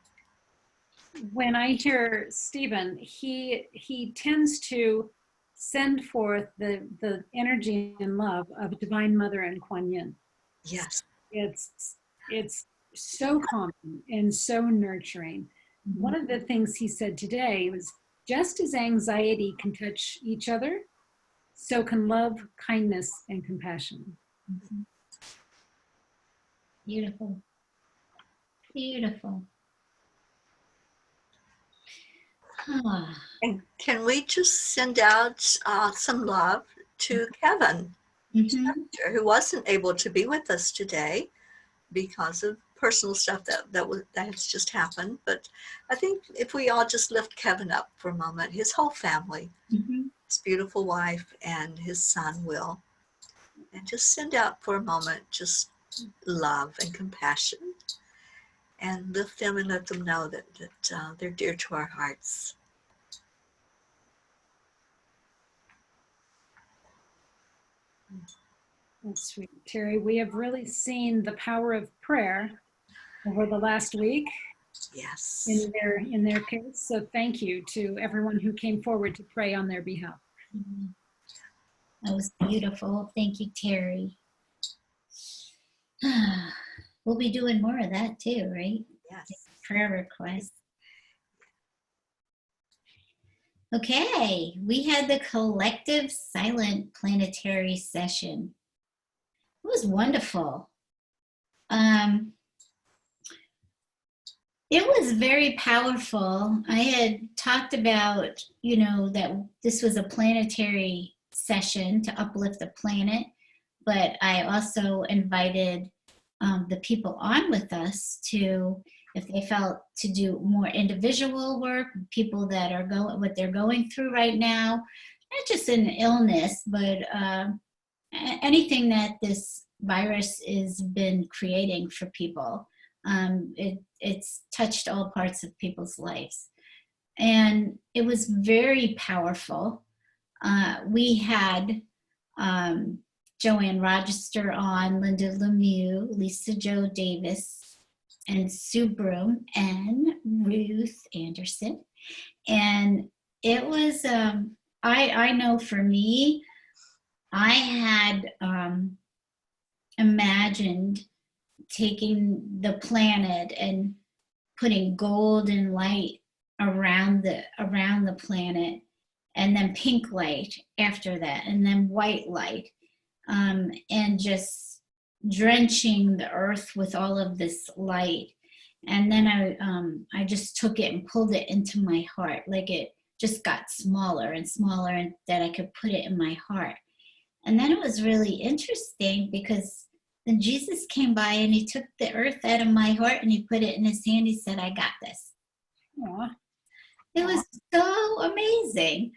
When I hear Stephen, he tends to send forth the energy and love of Divine Mother and Kuan Yin. Yes. It's so calming and so nurturing. One of the things he said today was, just as anxiety can touch each other, so can love, kindness, and compassion. Mm-hmm. Beautiful. Beautiful. And can we just send out some love to Kevin, who wasn't able to be with us today because of personal stuff that has just happened. But I think if we all just lift Kevin up for a moment, his whole family, his beautiful wife and his son Will, and just send out for a moment just love and compassion, and lift them and let them know that they're dear to our hearts. That's sweet. Terry, we have really seen the power of prayer over the last week. Yes. In their case. So thank you to everyone who came forward to pray on their behalf. That was beautiful. Thank you, Terry. We'll be doing more of that too, right? Yes. Prayer requests. Okay, we had the collective silent planetary session. It was wonderful. It was very powerful. I had talked about, that this was a planetary session to uplift the planet, but I also invited the people on with us to, if they felt, to do more individual work, people that are what they're going through right now, not just an illness, but anything that this virus has been creating for people. It's touched all parts of people's lives. And it was very powerful. We had Joanne Rogister on, Linda Lemieux, Lisa Jo Davis, and Sue Broom, and Ruth Anderson. And it was, I know for me, I had imagined taking the planet and putting golden light around the planet, and then pink light after that, and then white light, and just drenching the earth with all of this light. And then I just took it and pulled it into my heart, like it just got smaller and smaller, and that I could put it in my heart. And then it was really interesting, because then Jesus came by and he took the earth out of my heart and he put it in his hand. He said, "I got this." Aww. It was so amazing.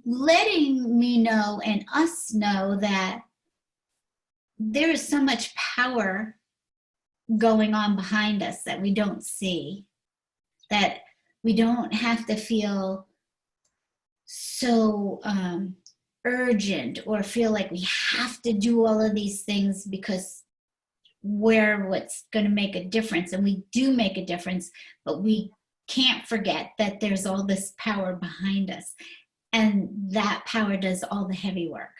Letting me know and us know that there is so much power going on behind us that we don't see, that we don't have to feel so urgent or feel like we have to do all of these things because we're what's going to make a difference. And we do make a difference, but we can't forget that there's all this power behind us, and that power does all the heavy work,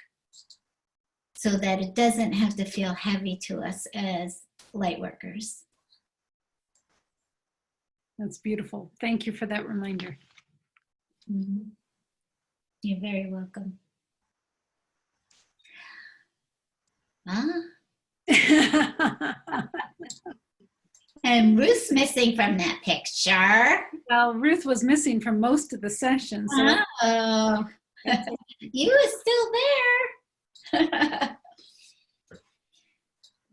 so that it doesn't have to feel heavy to us as light workers. That's beautiful. Thank you for that reminder. Mm-hmm. You're very welcome. And Ruth's missing from that picture. Well, Ruth was missing from most of the session. So oh, you were still there.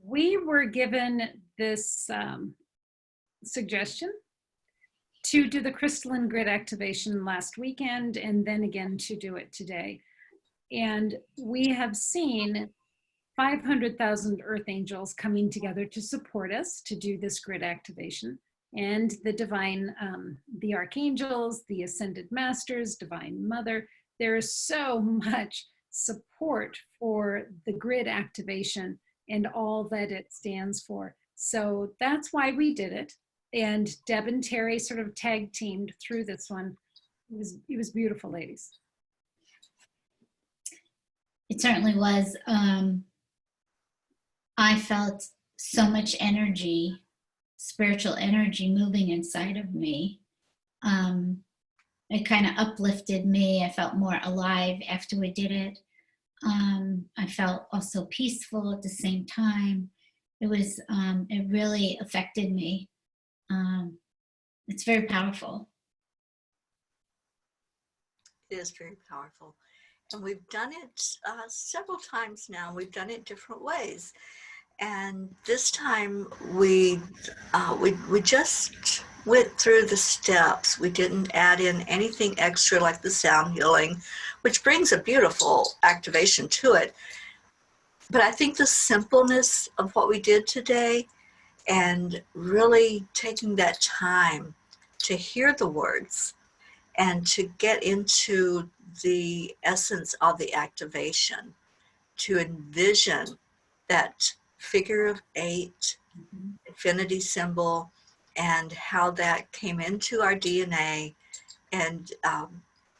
We were given this suggestion to do the crystalline grid activation last weekend, and then again to do it today. And we have seen 500,000 earth angels coming together to support us to do this grid activation. And the divine, the archangels, the ascended masters, divine mother. There is so much support for the grid activation and all that it stands for. So that's why we did it. And Deb and Terry sort of tag teamed through this one. It was beautiful, ladies. It certainly was. I felt so much energy, spiritual energy moving inside of me. It kind of uplifted me. I felt more alive after we did it. I felt also peaceful at the same time. It was, it really affected me. It's very powerful. It is very powerful. And we've done it several times now. We've done it different ways. And this time we just went through the steps. We didn't add in anything extra like the sound healing, which brings a beautiful activation to it. But I think the simpleness of what we did today and really taking that time to hear the words and to get into the essence of the activation, to envision that figure of 8, infinity symbol, and how that came into our DNA. And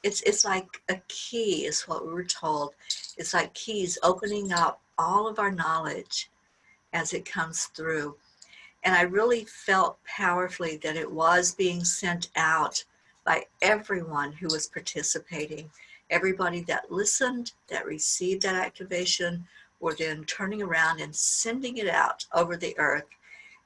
it's like a key is what we were told. It's like keys opening up all of our knowledge as it comes through. And I really felt powerfully that it was being sent out by everyone who was participating. Everybody that listened, that received that activation, were then turning around and sending it out over the earth.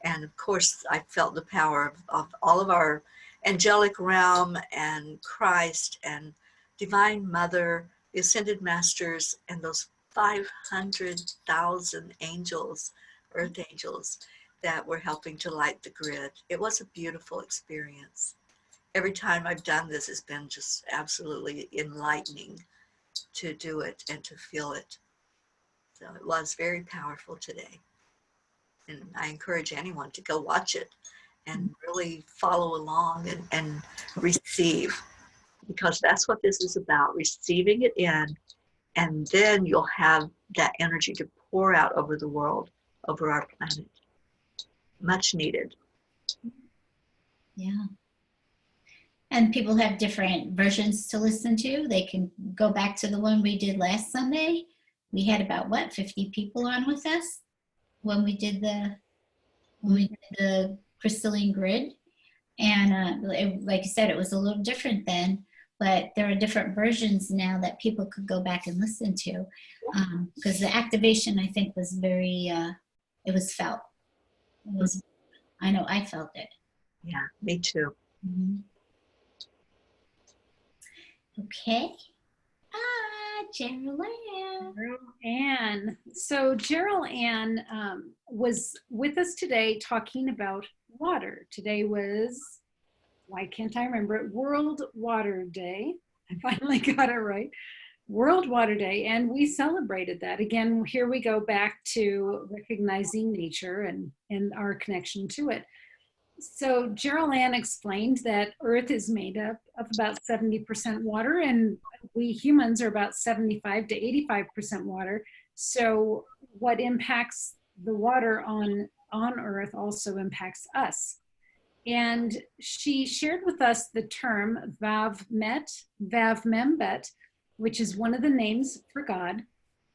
And of course, I felt the power of all of our angelic realm and Christ and Divine Mother, the Ascended Masters, and those 500,000 angels, earth angels, that were helping to light the grid. It was a beautiful experience. Every time I've done this, it's been just absolutely enlightening to do it and to feel it. So it was very powerful today. And I encourage anyone to go watch it and really follow along and receive, because that's what this is about, receiving it in, and then you'll have that energy to pour out over the world, over our planet. Much needed. Yeah. And people have different versions to listen to. They can go back to the one we did last Sunday. We had about, 50 people on with us when we did the crystalline grid. And like I said, it was a little different then, but there are different versions now that people could go back and listen to. Because the activation, I think, was very, it was felt. I know I felt it. Yeah, me too. Mm-hmm. Okay. Jeryl Ann. So Jeryl Ann was with us today talking about water. Today was, why can't I remember it? World Water Day. I finally got it right. World Water Day, and we celebrated that. Again, here we go back to recognizing nature and our connection to it. So Jeryl Ann explained that Earth is made up of about 70% water, and we humans are about 75 to 85% water. So what impacts the water on Earth also impacts us. And she shared with us the term Vav-Membet, which is one of the names for God,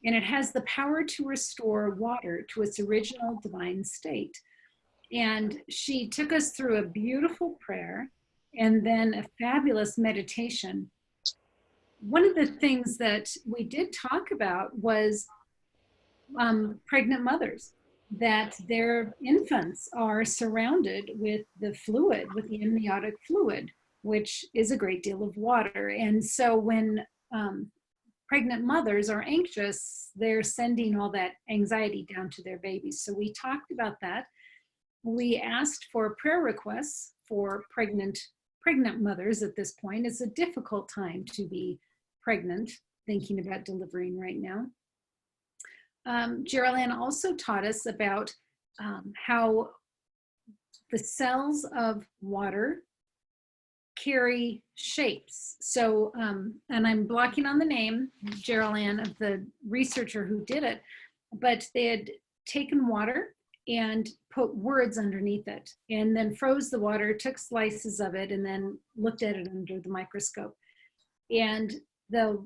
and it has the power to restore water to its original divine state. And she took us through a beautiful prayer and then a fabulous meditation. One of the things that we did talk about was pregnant mothers, that their infants are surrounded with the fluid, with the amniotic fluid, which is a great deal of water. And so when pregnant mothers are anxious, they're sending all that anxiety down to their babies. So we talked about that. We asked for prayer requests for pregnant mothers at this point. It's a difficult time to be pregnant, thinking about delivering right now. Jeryl Ann also taught us about how the cells of water carry shapes. So, and I'm blocking on the name, Jeryl Ann, of the researcher who did it, but they had taken water and put words underneath it and then froze the water, took slices of it, and then looked at it under the microscope. And the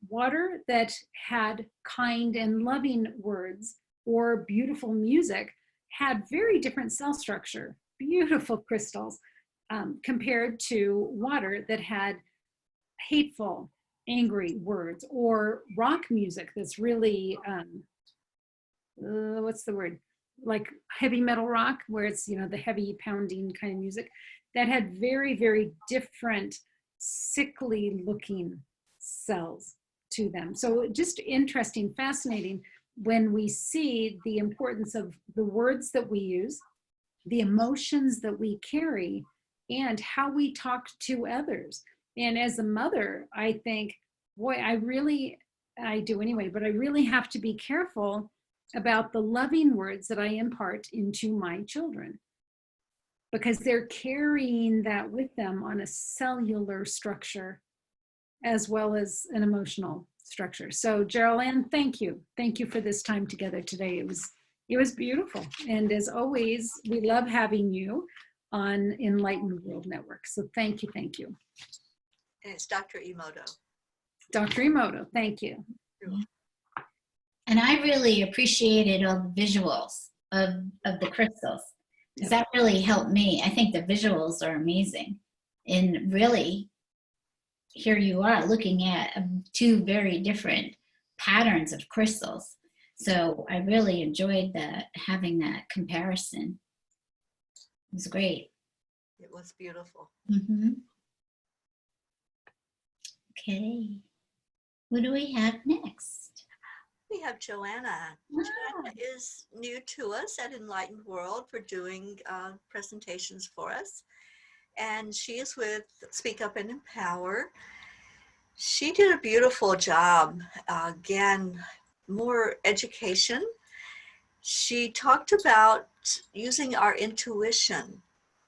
water that had kind and loving words or beautiful music had very different cell structure, beautiful crystals, compared to water that had hateful, angry words, or rock music that's really, what's the word? Like heavy metal rock, where it's, you know, the heavy pounding kind of music, that had very, very different, sickly looking cells to them. So just interesting, fascinating when we see the importance of the words that we use, the emotions that we carry, and how we talk to others. And as a mother, I think, boy, I do anyway, but I really have to be careful about the loving words that I impart into my children, because they're carrying that with them on a cellular structure as well as an emotional structure. So Jeryl Ann, thank you. Thank you for this time together today. It was beautiful. And as always, we love having you on Enlightened World Network. So thank you, thank you. And it's Dr. Emoto. Dr. Emoto, thank you. And I really appreciated all the visuals of the crystals, because that really helped me. I think the visuals are amazing. And really, here you are looking at two very different patterns of crystals. So I really enjoyed having that comparison. It was great. It was beautiful. Mm-hmm. Okay. What do we have next? We have Joanna. Joanna is new to us at Enlightened World for doing presentations for us. And she is with Speak Up and Empower. She did a beautiful job. Again, more education. She talked about using our intuition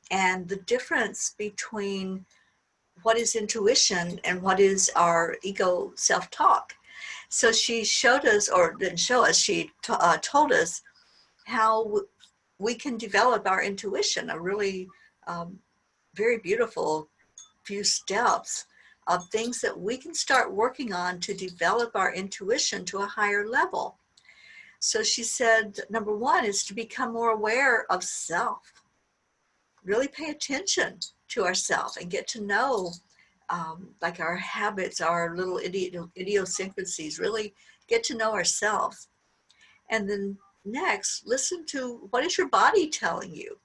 and the difference between what is intuition and what is our ego self-talk. So she showed us, or didn't show us, she told us how we can develop our intuition, a really very beautiful few steps of things that we can start working on to develop our intuition to a higher level. So she said, number one is to become more aware of self. Really pay attention to ourselves and get to know like our habits, our little idiosyncrasies, really get to know ourselves. And then next, listen to what is your body telling you.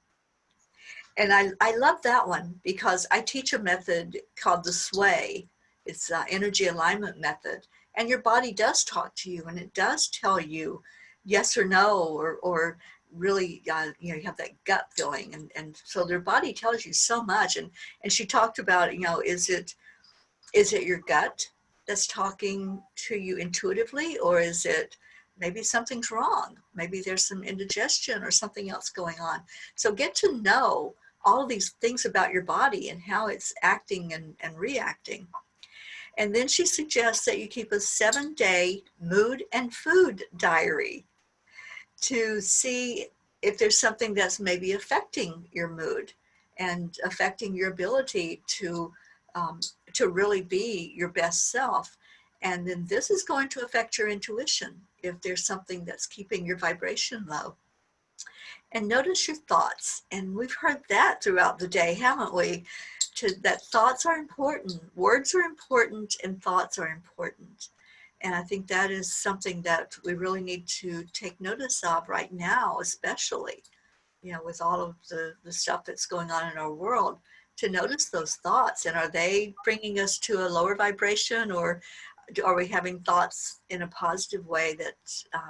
And I love that one because I teach a method called the SWAY. It's energy alignment method. And your body does talk to you, and it does tell you yes or no, or really, you know, you have that gut feeling. And so their body tells you so much. And she talked about, you know, is it your gut that's talking to you intuitively, or is it maybe something's wrong? Maybe there's some indigestion or something else going on. So get to know all of these things about your body and how it's acting and reacting. And then she suggests that you keep a 7-day mood and food diary to see if there's something that's maybe affecting your mood and affecting your ability to really be your best self. And then this is going to affect your intuition if there's something that's keeping your vibration low. And notice your thoughts. And we've heard that throughout the day, haven't we? That thoughts are important, words are important, and thoughts are important. And I think that is something that we really need to take notice of right now, especially, you know, with all of the stuff that's going on in our world, to notice those thoughts. And are they bringing us to a lower vibration, or are we having thoughts in a positive way that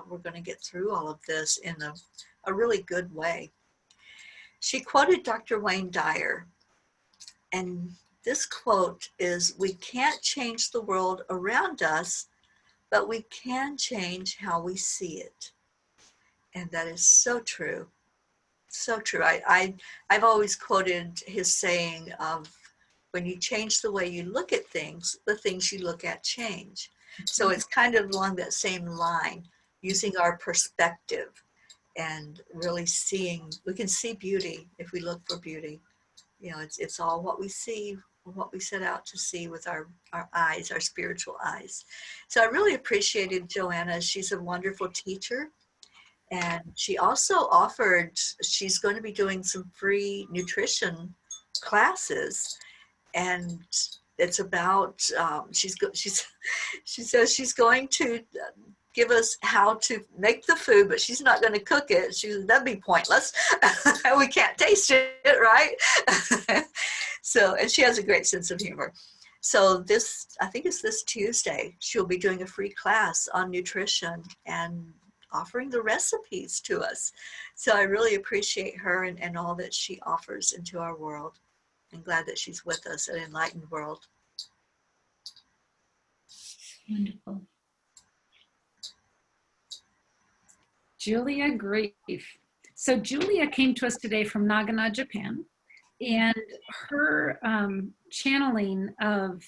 we're going to get through all of this in a really good way? She quoted Dr. Wayne Dyer, and this quote is, "We can't change the world around us, but we can change how we see it. And that is so true. So true. I've always quoted his saying of, when you change the way you look at things, the things you look at change. So it's kind of along that same line, using our perspective and really seeing, we can see beauty if we look for beauty. You know, it's all what we see, what we set out to see with our eyes, our spiritual eyes. So I really appreciated Joanna. She's a wonderful teacher. And she also offered, she's going to be doing some free nutrition classes. And it's about, she says she's going to give us how to make the food, but she's not going to cook it. That'd be pointless. We can't taste it, right? So, and she has a great sense of humor. So this, I think it's this Tuesday, she'll be doing a free class on nutrition and offering the recipes to us. So I really appreciate her and all that she offers into our world. I'm glad that she's with us at Enlightened World. Wonderful. Julia Greef. So Julia came to us today from Nagano, Japan, and her channeling of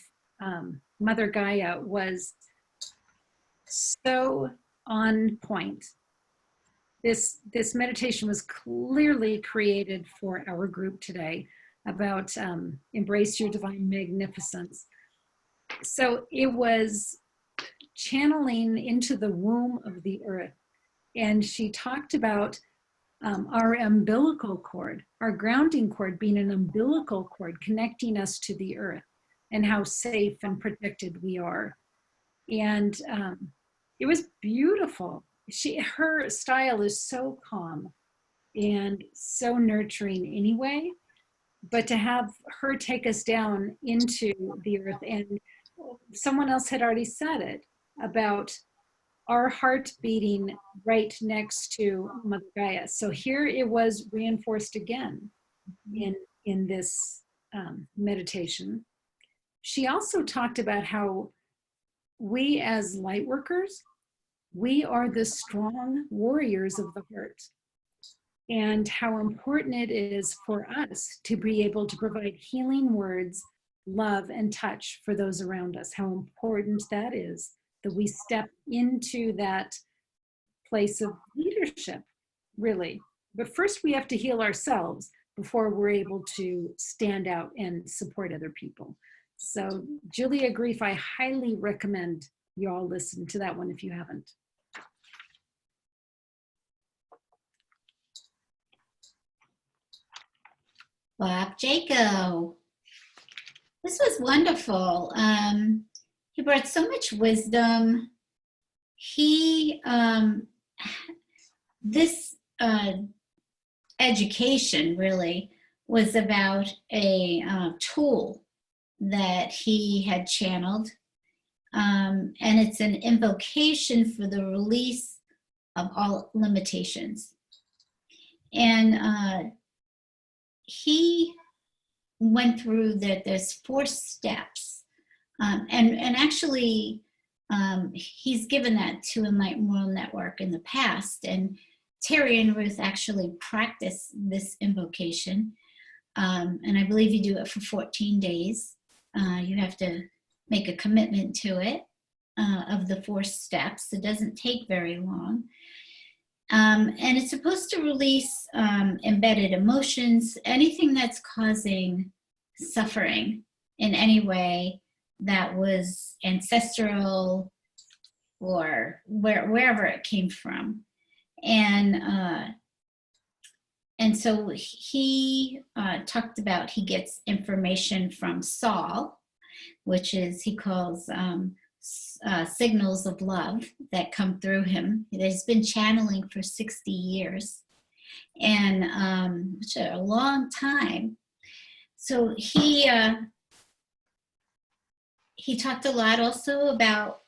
Mother Gaia was so on point. This meditation was clearly created for our group today about embrace your divine magnificence. So it was channeling into the womb of the earth. And she talked about our umbilical cord, our grounding cord being an umbilical cord connecting us to the earth, and how safe and protected we are. And it was beautiful. Her style is so calm and so nurturing anyway, but to have her take us down into the earth, and someone else had already said it about our heart beating right next to Mother Gaia. So here it was reinforced again in this meditation. She also talked about how we as light workers, we are the strong warriors of the heart, and how important it is for us to be able to provide healing words, love, and touch for those around us. How important that is, that we step into that place of leadership, really. But first we have to heal ourselves before we're able to stand out and support other people. So Julia Greef, I highly recommend you all listen to that one if you haven't. Bob Jayco. This was wonderful. He brought so much wisdom. This education really was about a tool that he had channeled. And it's an invocation for the release of all limitations. And he went through that there's 4 steps. And actually, he's given that to Enlightened World Network in the past. And Terry and Ruth actually practice this invocation. And I believe you do it for 14 days. You have to make a commitment to it of the 4 steps. It doesn't take very long. And it's supposed to release embedded emotions, anything that's causing suffering in any way that was ancestral or wherever it came from. And so he talked about, he gets information from Saul, which is, he calls signals of love that come through him. He's been channeling for 60 years, and which is a long time. So he talked a lot also about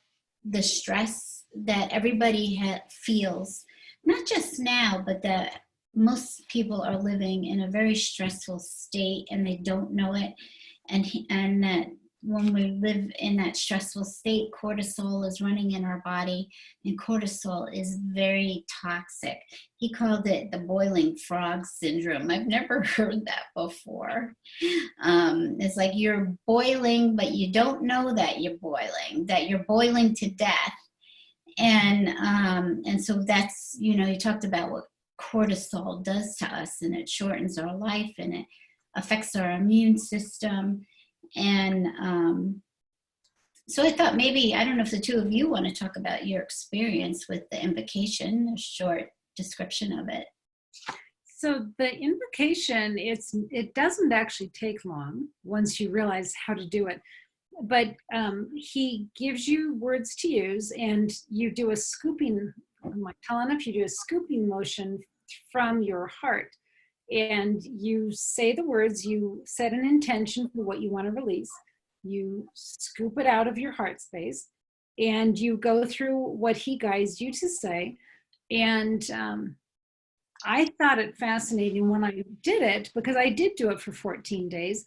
the stress that everybody feels, not just now, but that most people are living in a very stressful state and they don't know it, and that when we live in that stressful state, cortisol is running in our body, and cortisol is very toxic. He called it the boiling frog syndrome. I've never heard that before. It's like you're boiling, but you don't know that you're boiling to death. And so that's, you talked about what cortisol does to us, and it shortens our life, and it affects our immune system. And so I thought maybe, I don't know if the two of you want to talk about your experience with the invocation, a short description of it. So the invocation, it doesn't actually take long once you realize how to do it. But he gives you words to use, and you do a scooping, like telling if you do a scooping motion from your heart. And you say the words, you set an intention for what you want to release. You scoop it out of your heart space, and you go through what he guides you to say. And I thought it fascinating when I did it, because I did do it for 14 days.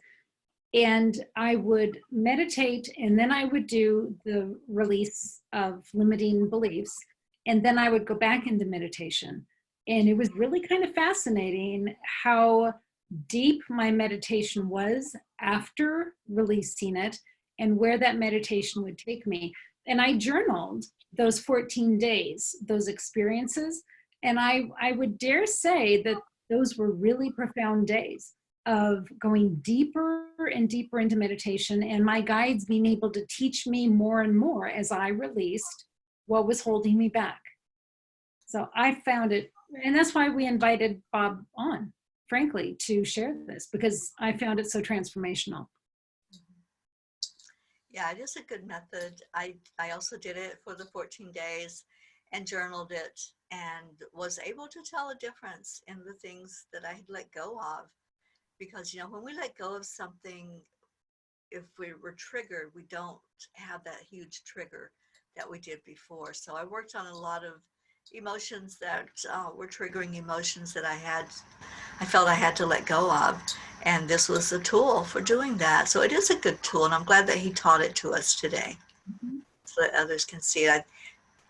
And I would meditate, and then I would do the release of limiting beliefs. And then I would go back into meditation. And it was really kind of fascinating how deep my meditation was after releasing it, and where that meditation would take me. And I journaled those 14 days, those experiences. And I would dare say that those were really profound days of going deeper and deeper into meditation, and my guides being able to teach me more and more as I released what was holding me back. So I found it, and that's why we invited Bob on, frankly, to share this, because I found it so transformational. Yeah, it is a good method. I also did it for the 14 days and journaled it, and was able to tell a difference in the things that I had let go of. Because, when we let go of something, if we were triggered, we don't have that huge trigger that we did before. So I worked on a lot of emotions that were triggering emotions that I felt I had to let go of. And this was a tool for doing that. So it is a good tool, and I'm glad that he taught it to us today, so that others can see it.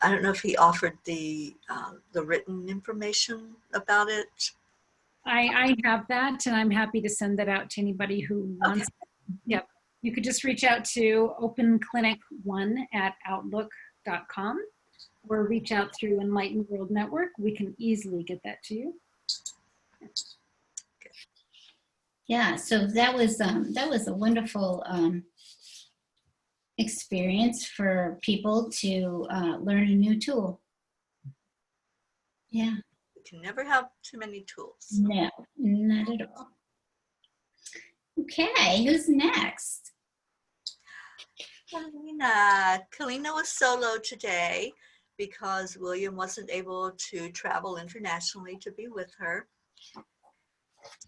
I don't know if he offered the written information about it. I have that, and I'm happy to send that out to anybody who wants. Okay. Yep. You could just reach out to openclinic1@outlook.com, or reach out through Enlightened World Network. We can easily get that to you. Yeah, so that was a wonderful experience for people to learn a new tool. Yeah. You can never have too many tools. No, not at all. Okay, who's next? Keleena was solo today because William wasn't able to travel internationally to be with her.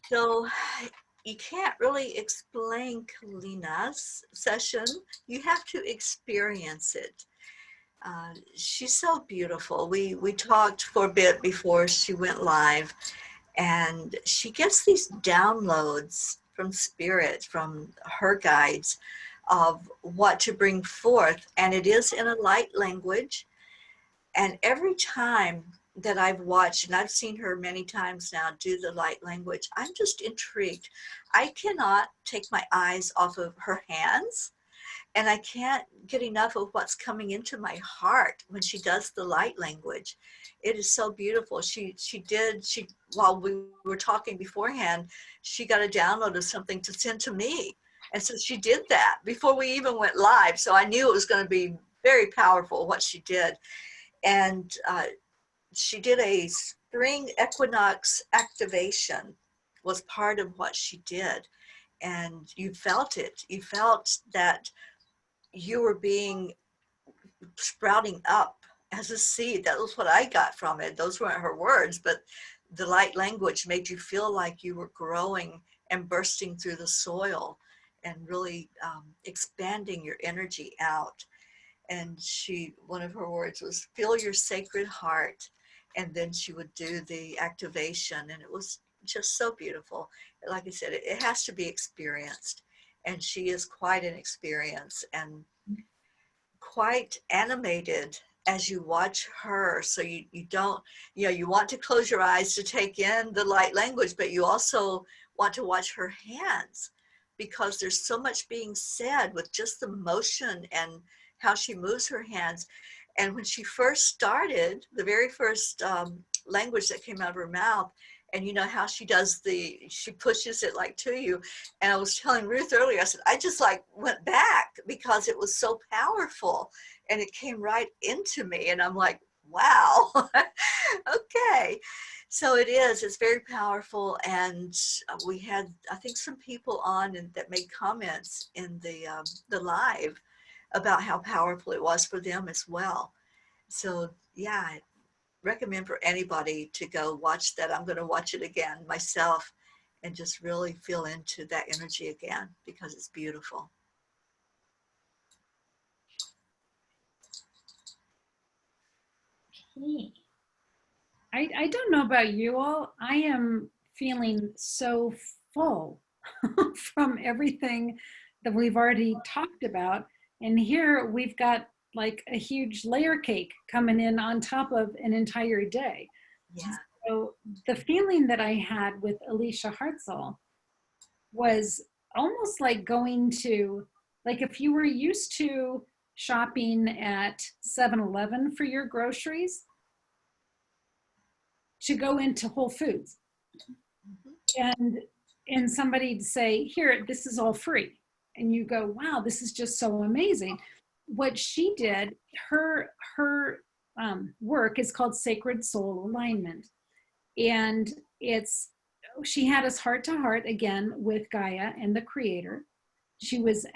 So you can't really explain Keleena's session. You have to experience it. She's so beautiful. We talked for a bit before she went live, and she gets these downloads from spirit, from her guides, of what to bring forth, and it is in a light language. And every time that I've watched, and I've seen her many times now do the light language, I'm just intrigued. I cannot take my eyes off of her hands, and I can't get enough of what's coming into my heart when she does the light language. It is so beautiful. She while we were talking beforehand, she got a download of something to send to me. And so she did that before we even went live. So I knew it was going to be very powerful what she did. And she did a spring equinox activation, was part of what she did. And you felt it. You felt that you were sprouting up as a seed. That was what I got from it. Those weren't her words, but the light language made you feel like you were growing and bursting through the soil and really expanding your energy out. And one of her words was, feel your sacred heart. And then she would do the activation, and it was just so beautiful. Like I said, it has to be experienced. and she is quite an experience and quite animated as you watch her. So you don't, you want to close your eyes to take in the light language, but you also want to watch her hands, because there's so much being said with just the motion and how she moves her hands. And when she first started, the very first language that came out of her mouth, and you know how she does she pushes it like to you. And I was telling Ruth earlier, I said, I just like went back because it was so powerful and it came right into me. And I'm like, wow, okay. So it's very powerful. And we had, I think, some people on that made comments in the live about how powerful it was for them as well. So yeah, I recommend for anybody to go watch that. I'm going to watch it again myself and just really feel into that energy again, because it's beautiful. Okay. I don't know about you all. I am feeling so full from everything that we've already talked about. And here we've got like a huge layer cake coming in on top of an entire day. Yeah. So the feeling that I had with Elysia Hartzel was almost like going to, like if you were used to shopping at 7-Eleven for your groceries, to go into Whole Foods and somebody to say, here, this is all free. And you go, wow, this is just so amazing. What she did, her work is called Sacred Soul Alignment. And she had us heart to heart again with Gaia and the Creator. She was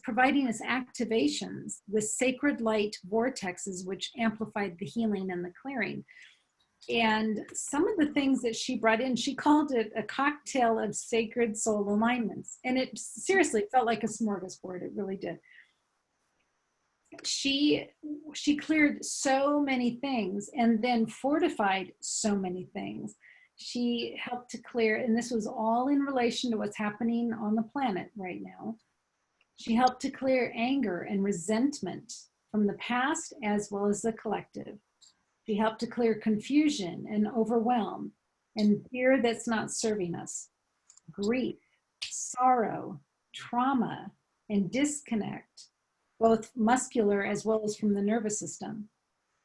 providing us activations with sacred light vortexes, which amplified the healing and the clearing. And some of the things that she brought in, she called it a cocktail of sacred soul alignments. And it seriously felt like a smorgasbord. It really did. She cleared so many things and then fortified so many things. She helped to clear, and this was all in relation to what's happening on the planet right now. She helped to clear anger and resentment from the past as well as the collective. She helped to clear confusion and overwhelm and fear that's not serving us, grief, sorrow, trauma, and disconnect, both muscular as well as from the nervous system.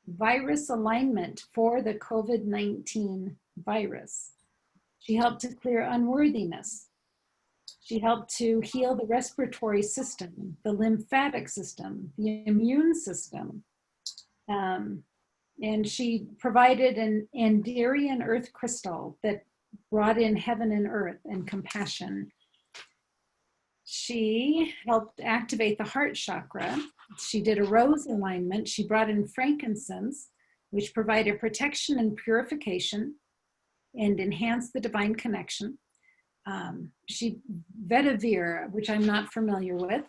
Virus alignment for the COVID-19 virus. She helped to clear unworthiness. She helped to heal the respiratory system, the lymphatic system, the immune system. And she provided an Andarian earth crystal that brought in heaven and earth and compassion. She helped activate the heart chakra. She did a rose alignment. She brought in frankincense, which provided protection and purification and enhanced the divine connection. She vetiver, which I'm not familiar with,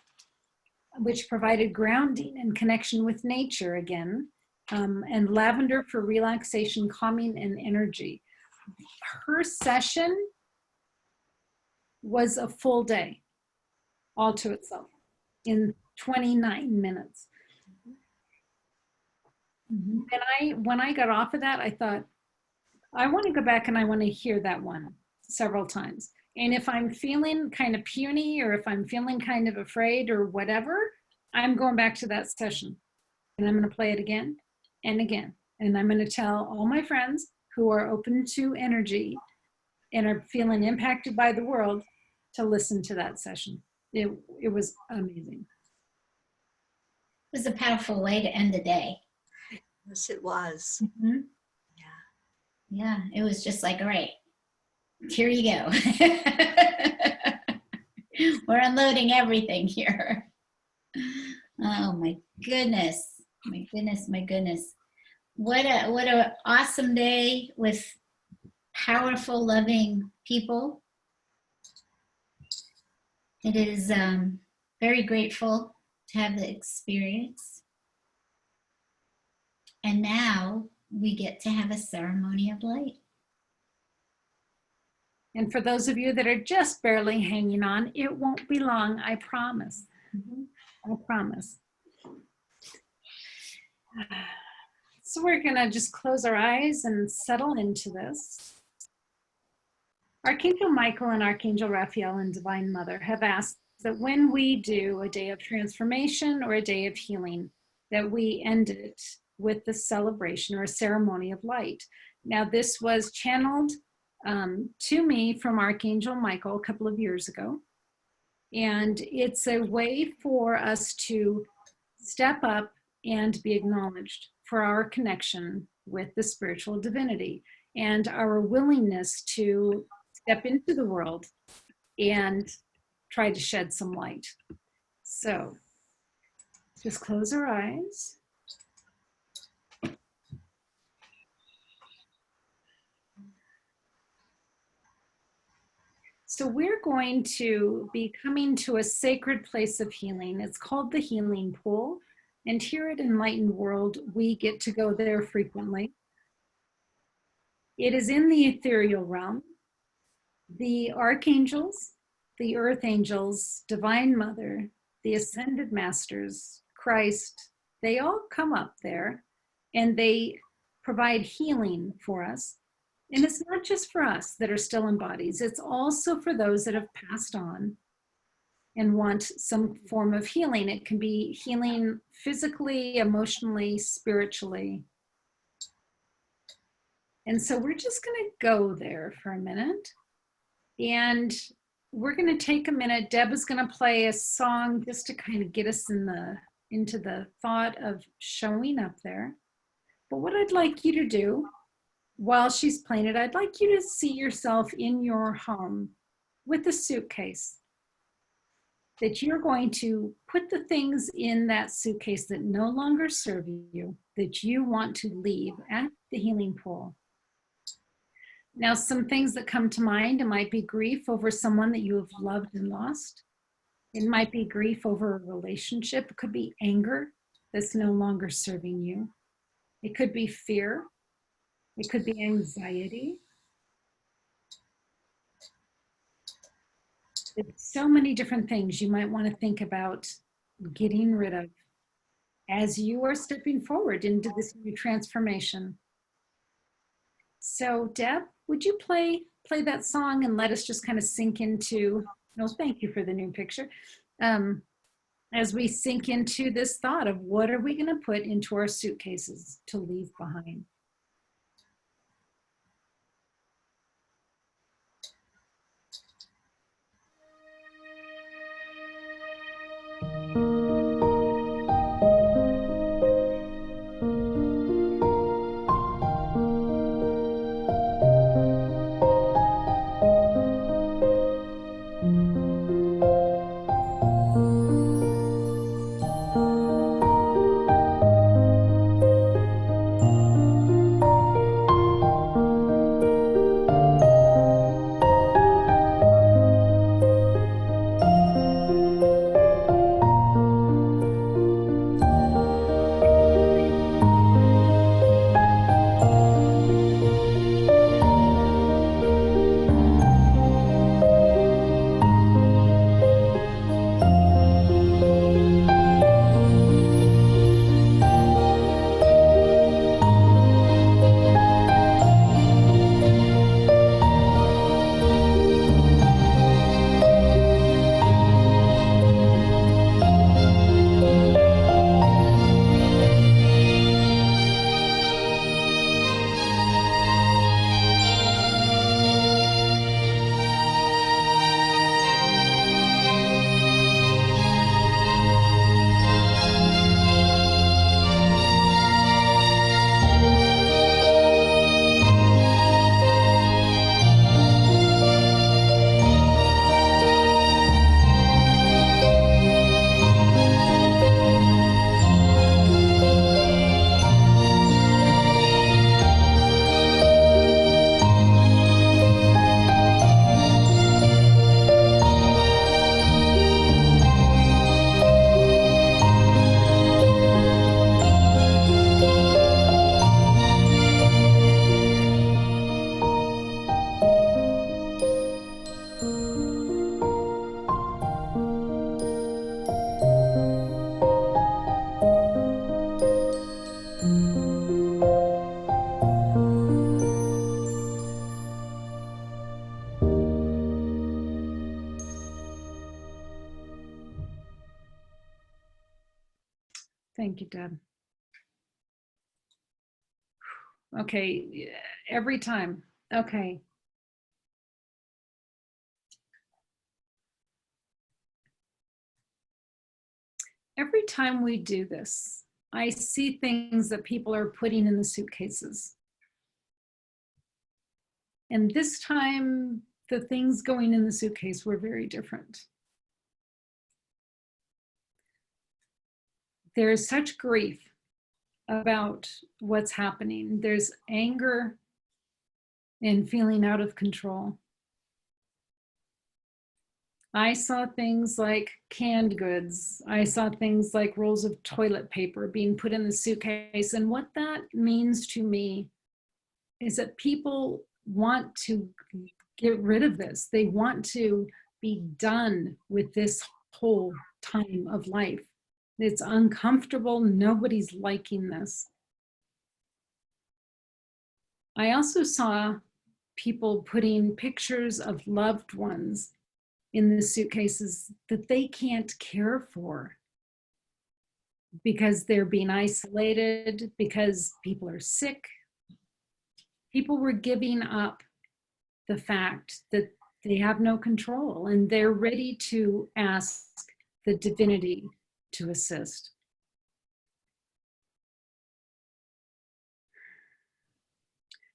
which provided grounding and connection with nature again. And lavender for relaxation, calming, and energy. Her session was a full day, all to itself, in 29 minutes. And when I got off of that, I thought, I want to go back and I want to hear that one several times. And if I'm feeling kind of puny, or if I'm feeling kind of afraid or whatever, I'm going back to that session and I'm going to play it again and again. And I'm going to tell all my friends who are open to energy and are feeling impacted by the world to listen to that session. It was amazing. It was a powerful way to end the day. Yes, it was. Mm-hmm. Yeah, it was just like, all right, here you go. We're unloading everything here. Oh my goodness. My goodness, my goodness. What a awesome day with powerful, loving people. It is very grateful to have the experience. And now we get to have a ceremony of light. And for those of you that are just barely hanging on, it won't be long, I promise. I promise. So we're going to just close our eyes and settle into this. Archangel Michael and Archangel Raphael and Divine Mother have asked that when we do a day of transformation or a day of healing, that we end it with the celebration or a ceremony of light. Now, this was channeled to me from Archangel Michael a couple of years ago. And it's a way for us to step up and be acknowledged for our connection with the spiritual divinity and our willingness to step into the world and try to shed some light. So just close our eyes. So we're going to be coming to a sacred place of healing. It's called the Healing Pool. And here at Enlightened World, we get to go there frequently. It is in the ethereal realm. The archangels, the earth angels, Divine Mother, the Ascended Masters, Christ, they all come up there and they provide healing for us. And it's not just for us that are still in bodies, it's also for those that have passed on and want some form of healing. It can be healing physically, emotionally, spiritually. And so we're just going to go there for a minute. And we're going to take a minute. Deb is going to play a song just to kind of get us into the thought of showing up there. But what I'd like you to do while she's playing it, I'd like you to see yourself in your home with a suitcase, that you're going to put the things in that suitcase that no longer serve you, that you want to leave at the healing pool. Now, some things that come to mind, it might be grief over someone that you have loved and lost. It might be grief over a relationship. It could be anger that's no longer serving you. It could be fear. It could be anxiety. There's so many different things you might want to think about getting rid of as you are stepping forward into this new transformation. So Deb, would you play that song and let us just kind of sink into, no, thank you for the new picture. As we sink into this thought of what are we going to put into our suitcases to leave behind? Thank you, Deb. Okay, every time. Okay. Every time we do this, I see things that people are putting in the suitcases. And this time, the things going in the suitcase were very different. There is such grief about what's happening. There's anger and feeling out of control. I saw things like canned goods. I saw things like rolls of toilet paper being put in the suitcase. And what that means to me is that people want to get rid of this. They want to be done with this whole time of life. It's uncomfortable. Nobody's liking this. I also saw people putting pictures of loved ones in the suitcases that they can't care for because they're being isolated, because people are sick. People were giving up the fact that they have no control and they're ready to ask the divinity to assist.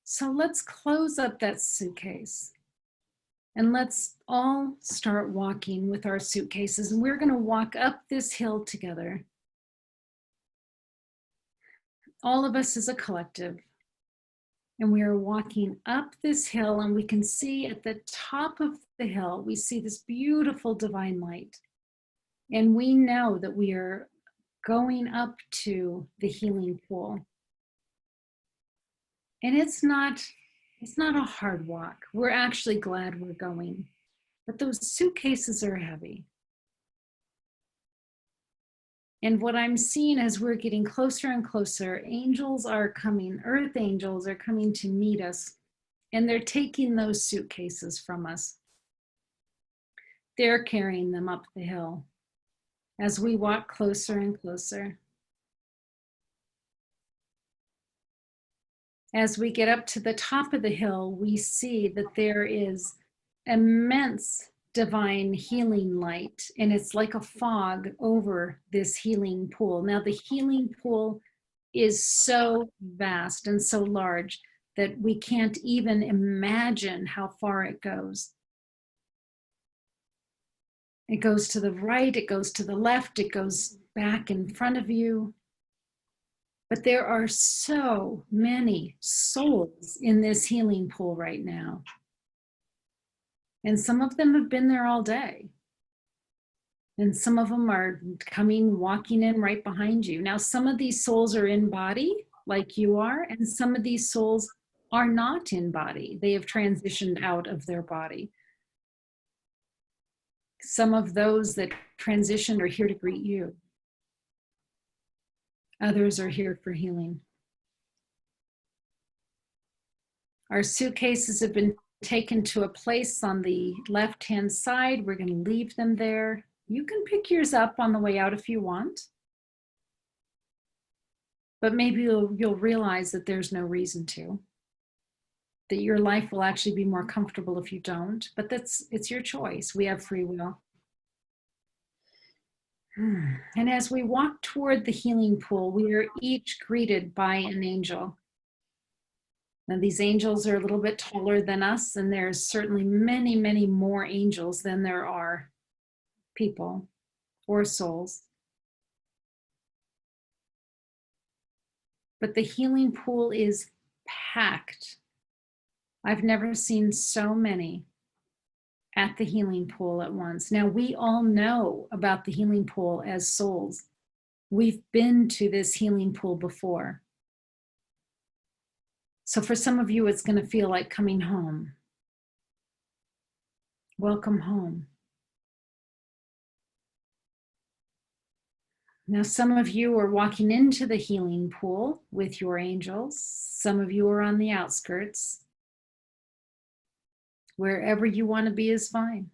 So let's close up that suitcase and let's all start walking with our suitcases, and we're going to walk up this hill together. All of us as a collective. And we are walking up this hill, and we can see at the top of the hill, we see this beautiful divine light. And we know that we are going up to the healing pool. And it's not a hard walk. We're actually glad we're going, but those suitcases are heavy. And what I'm seeing as we're getting closer and closer, angels are coming, earth angels are coming to meet us, and they're taking those suitcases from us. They're carrying them up the hill as we walk closer and closer. As we get up to the top of the hill, we see that there is immense divine healing light, and it's like a fog over this healing pool. Now, the healing pool is so vast and so large that we can't even imagine how far it goes. It goes to the right, it goes to the left, it goes back in front of you. But there are so many souls in this healing pool right now. And some of them have been there all day. And some of them are coming, walking in right behind you. Now, some of these souls are in body, like you are, and some of these souls are not in body. They have transitioned out of their body. Some of those that transitioned are here to greet you. Others are here for healing. Our suitcases have been taken to a place on the left-hand side. We're going to leave them there. You can pick yours up on the way out if you want. But maybe you'll realize that there's no reason to. That your life will actually be more comfortable if you don't. But it's your choice. We have free will. And as we walk toward the healing pool, we are each greeted by an angel. Now, these angels are a little bit taller than us, and there's certainly many, many more angels than there are people or souls. But the healing pool is packed. I've never seen so many at the healing pool at once. Now, we all know about the healing pool as souls. We've been to this healing pool before. So for some of you, it's going to feel like coming home. Welcome home. Now, some of you are walking into the healing pool with your angels. Some of you are on the outskirts. Wherever you want to be is fine.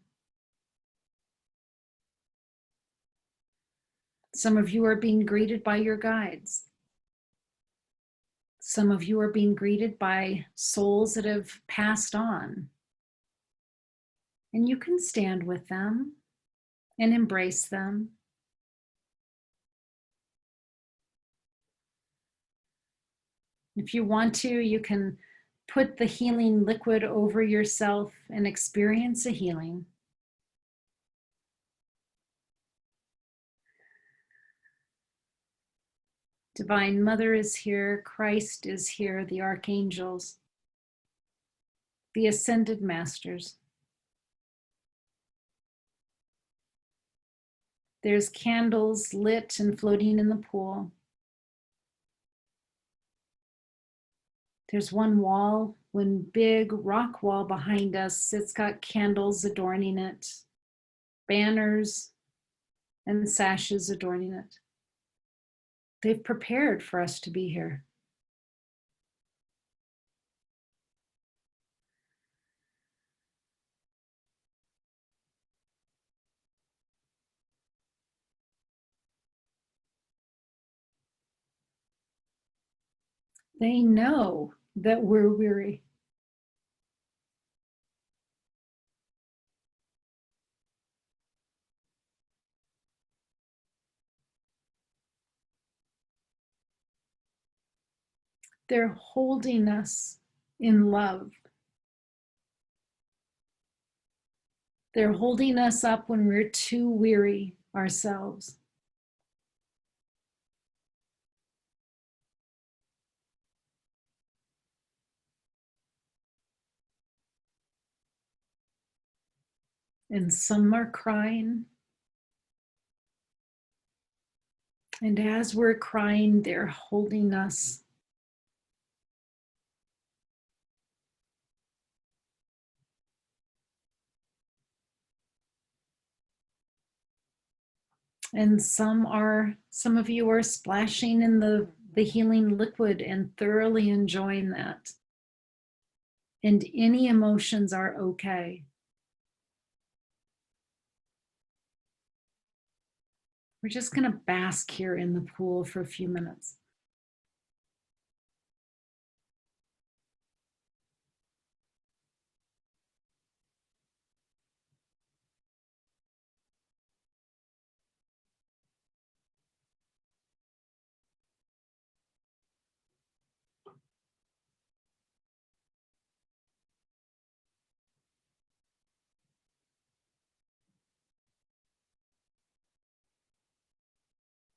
Some of you are being greeted by your guides. Some of you are being greeted by souls that have passed on. And you can stand with them and embrace them. If you want to, you can put the healing liquid over yourself and experience a healing. Divine Mother is here, Christ is here, the archangels, the ascended masters. There's candles lit and floating in the pool. There's one wall, one big rock wall behind us. It's got candles adorning it, banners and sashes adorning it. They've prepared for us to be here. They know that we're weary. They're holding us in love. They're holding us up when we're too weary ourselves. And some are crying. And as we're crying, they're holding us. And some of you are splashing in the healing liquid and thoroughly enjoying that. And any emotions are okay. We're just going to bask here in the pool for a few minutes.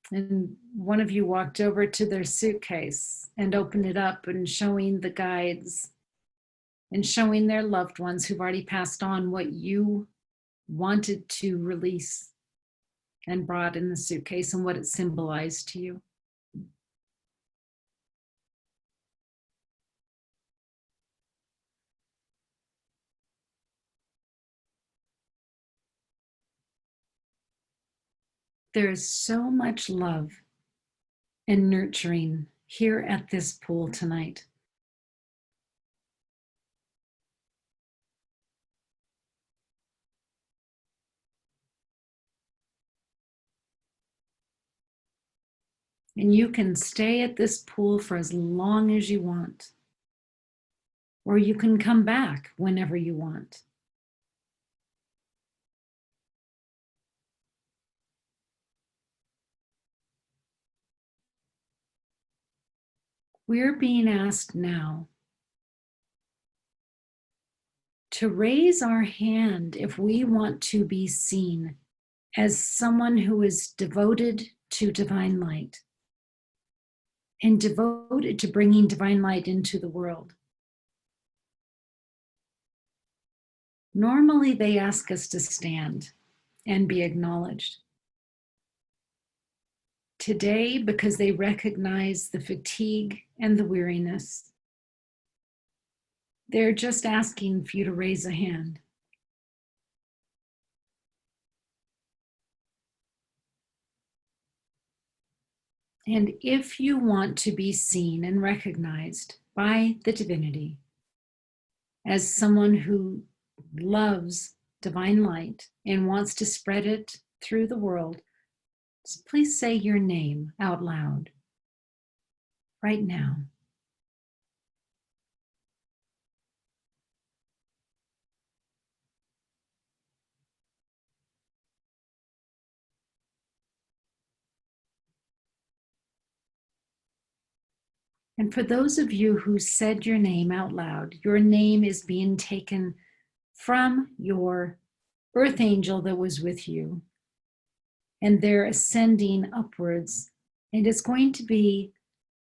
And one of you walked over to their suitcase and opened it up and showing the guides and showing their loved ones who've already passed on what you wanted to release and brought in the suitcase and what it symbolized to you. There is so much love and nurturing here at this pool tonight. And you can stay at this pool for as long as you want, or you can come back whenever you want. We're being asked now to raise our hand if we want to be seen as someone who is devoted to divine light and devoted to bringing divine light into the world. Normally, they ask us to stand and be acknowledged. Today, because they recognize the fatigue and the weariness, they're just asking for you to raise a hand. And if you want to be seen and recognized by the divinity as someone who loves divine light and wants to spread it through the world So please say your name out loud right now. And for those of you who said your name out loud, your name is being taken from your earth angel that was with you, and they're ascending upwards, and it's going to be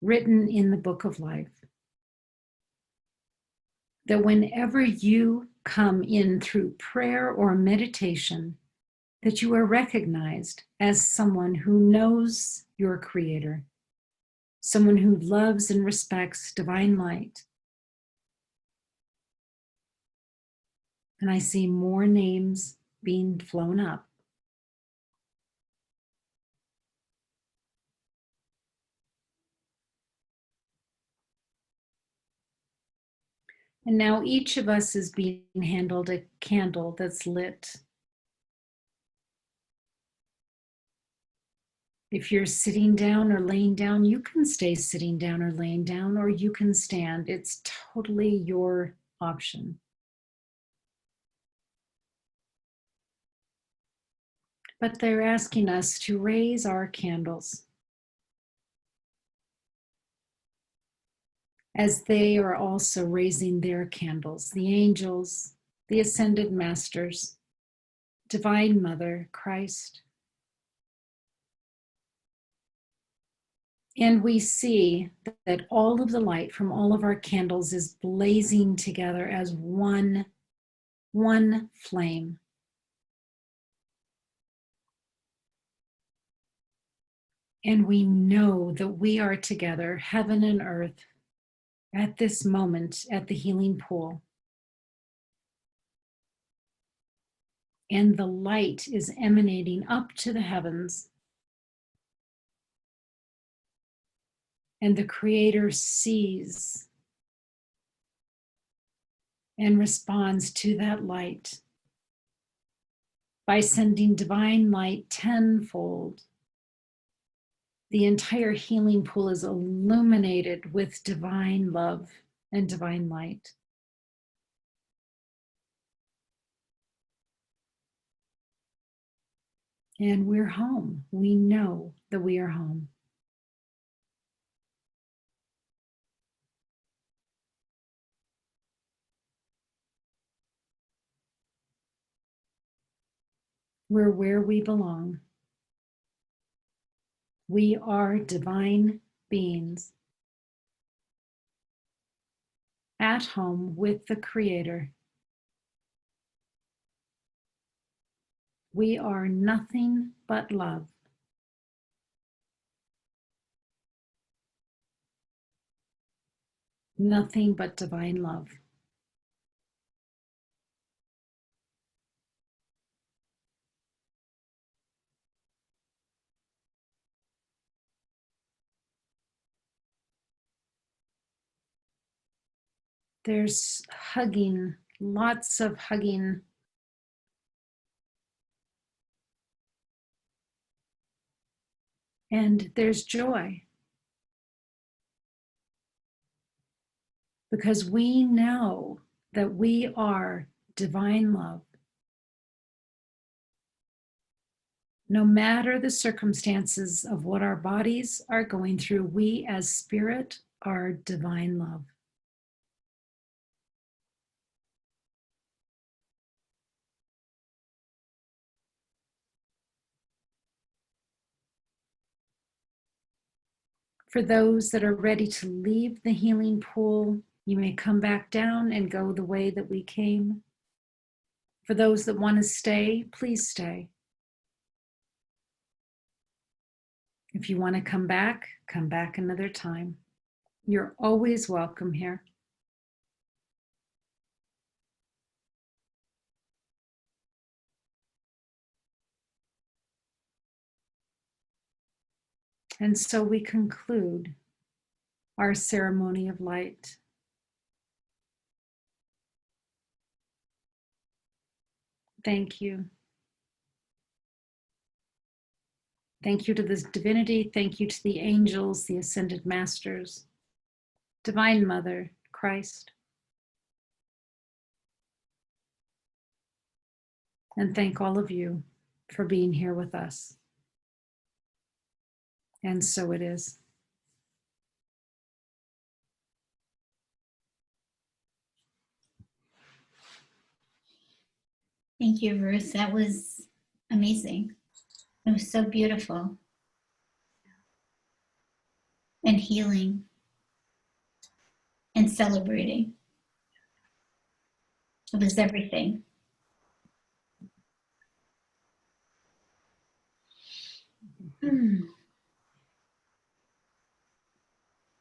written in the book of life. That whenever you come in through prayer or meditation, that you are recognized as someone who knows your Creator, someone who loves and respects divine light. And I see more names being flown up. And now each of us is being handled a candle that's lit. If you're sitting down or laying down, you can stay sitting down or laying down, or you can stand. It's totally your option. But they're asking us to raise our candles as they are also raising their candles, the angels, the ascended masters, Divine Mother, Christ. And we see that all of the light from all of our candles is blazing together as one flame. And we know that we are together, heaven and earth, at this moment at the healing pool. And the light is emanating up to the heavens. And the Creator sees and responds to that light by sending divine light tenfold. The entire healing pool is illuminated with divine love and divine light. And we're home. We know that we are home. We're where we belong. We are divine beings at home with the Creator. We are nothing but love. Nothing but divine love. There's hugging, lots of hugging. And there's joy. Because we know that we are divine love. No matter the circumstances of what our bodies are going through, we as spirit are divine love. For those that are ready to leave the healing pool, you may come back down and go the way that we came. For those that want to stay, please stay. If you want to come back another time. You're always welcome here. And so we conclude our ceremony of light. Thank you. Thank you to this divinity. Thank you to the angels, the ascended masters, Divine Mother, Christ. And thank all of you for being here with us. And so it is. Thank you, Ruth. That was amazing. It was so beautiful and healing and celebrating. It was everything.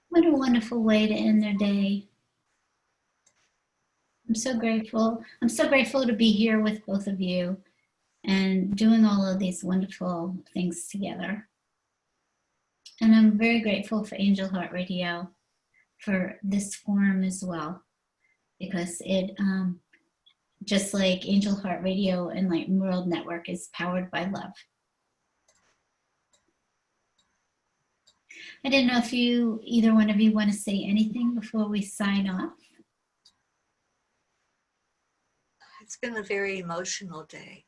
What a wonderful way to end their day. I'm so grateful. I'm so grateful to be here with both of you and doing all of these wonderful things together. And I'm very grateful for Angel Heart Radio for this forum as well, because it, just like Angel Heart Radio and Enlightened World Network, is powered by love. I didn't know if either one of you want to say anything before we sign off. It's been a very emotional day,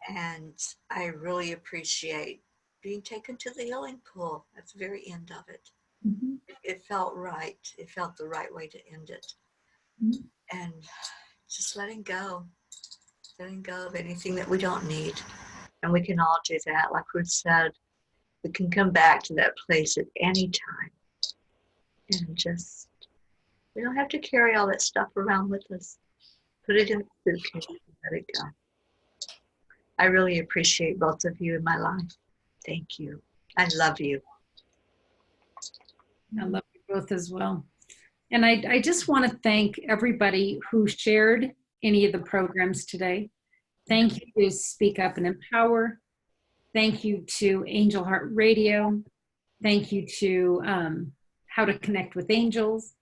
and I really appreciate being taken to the healing pool at the very end of it. Mm-hmm. It felt right. It felt the right way to end it. Mm-hmm. And just letting go of anything that we don't need. And we can all do that. Like Ruth said, we can come back to that place at any time. And just, we don't have to carry all that stuff around with us. Put it in the suitcase and let it go. I really appreciate both of you in my life. Thank you. I love you. I love you both as well. And I just want to thank everybody who shared any of the programs today. Thank you to Speak Up and Empower. Thank you to Angel Heart Radio. Thank you to How to Connect with Angels,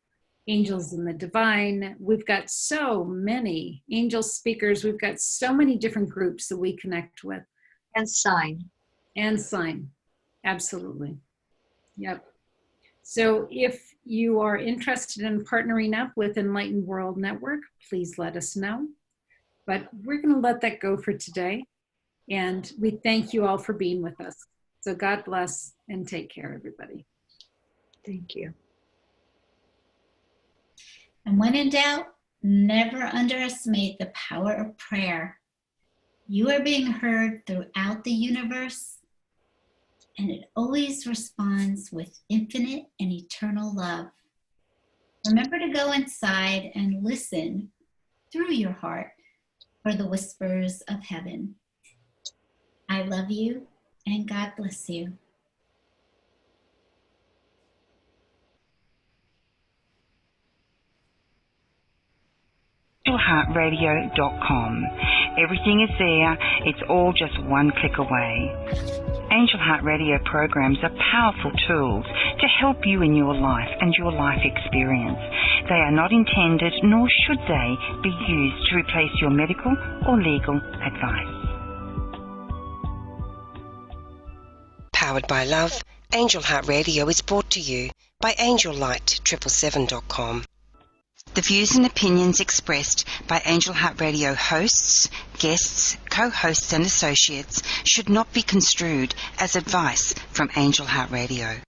Angels in the Divine. We've got so many angel speakers. We've got so many different groups that we connect with. And sign. And sign. Absolutely. Yep. So if you are interested in partnering up with Enlightened World Network, please let us know. But we're going to let that go for today. And we thank you all for being with us. So God bless and take care, everybody. Thank you. And when in doubt, never underestimate the power of prayer. You are being heard throughout the universe, and it always responds with infinite and eternal love. Remember to go inside and listen through your heart for the whispers of heaven. I love you, and God bless you. AngelHeartRadio.com. Everything is there. It's all just one click away. Angel Heart Radio programs are powerful tools to help you in your life and your life experience. They are not intended, nor should they, be used to replace your medical or legal advice. Powered by love, Angel Heart Radio is brought to you by AngelLight777.com. The views and opinions expressed by Angel Heart Radio hosts, guests, co-hosts and associates should not be construed as advice from Angel Heart Radio.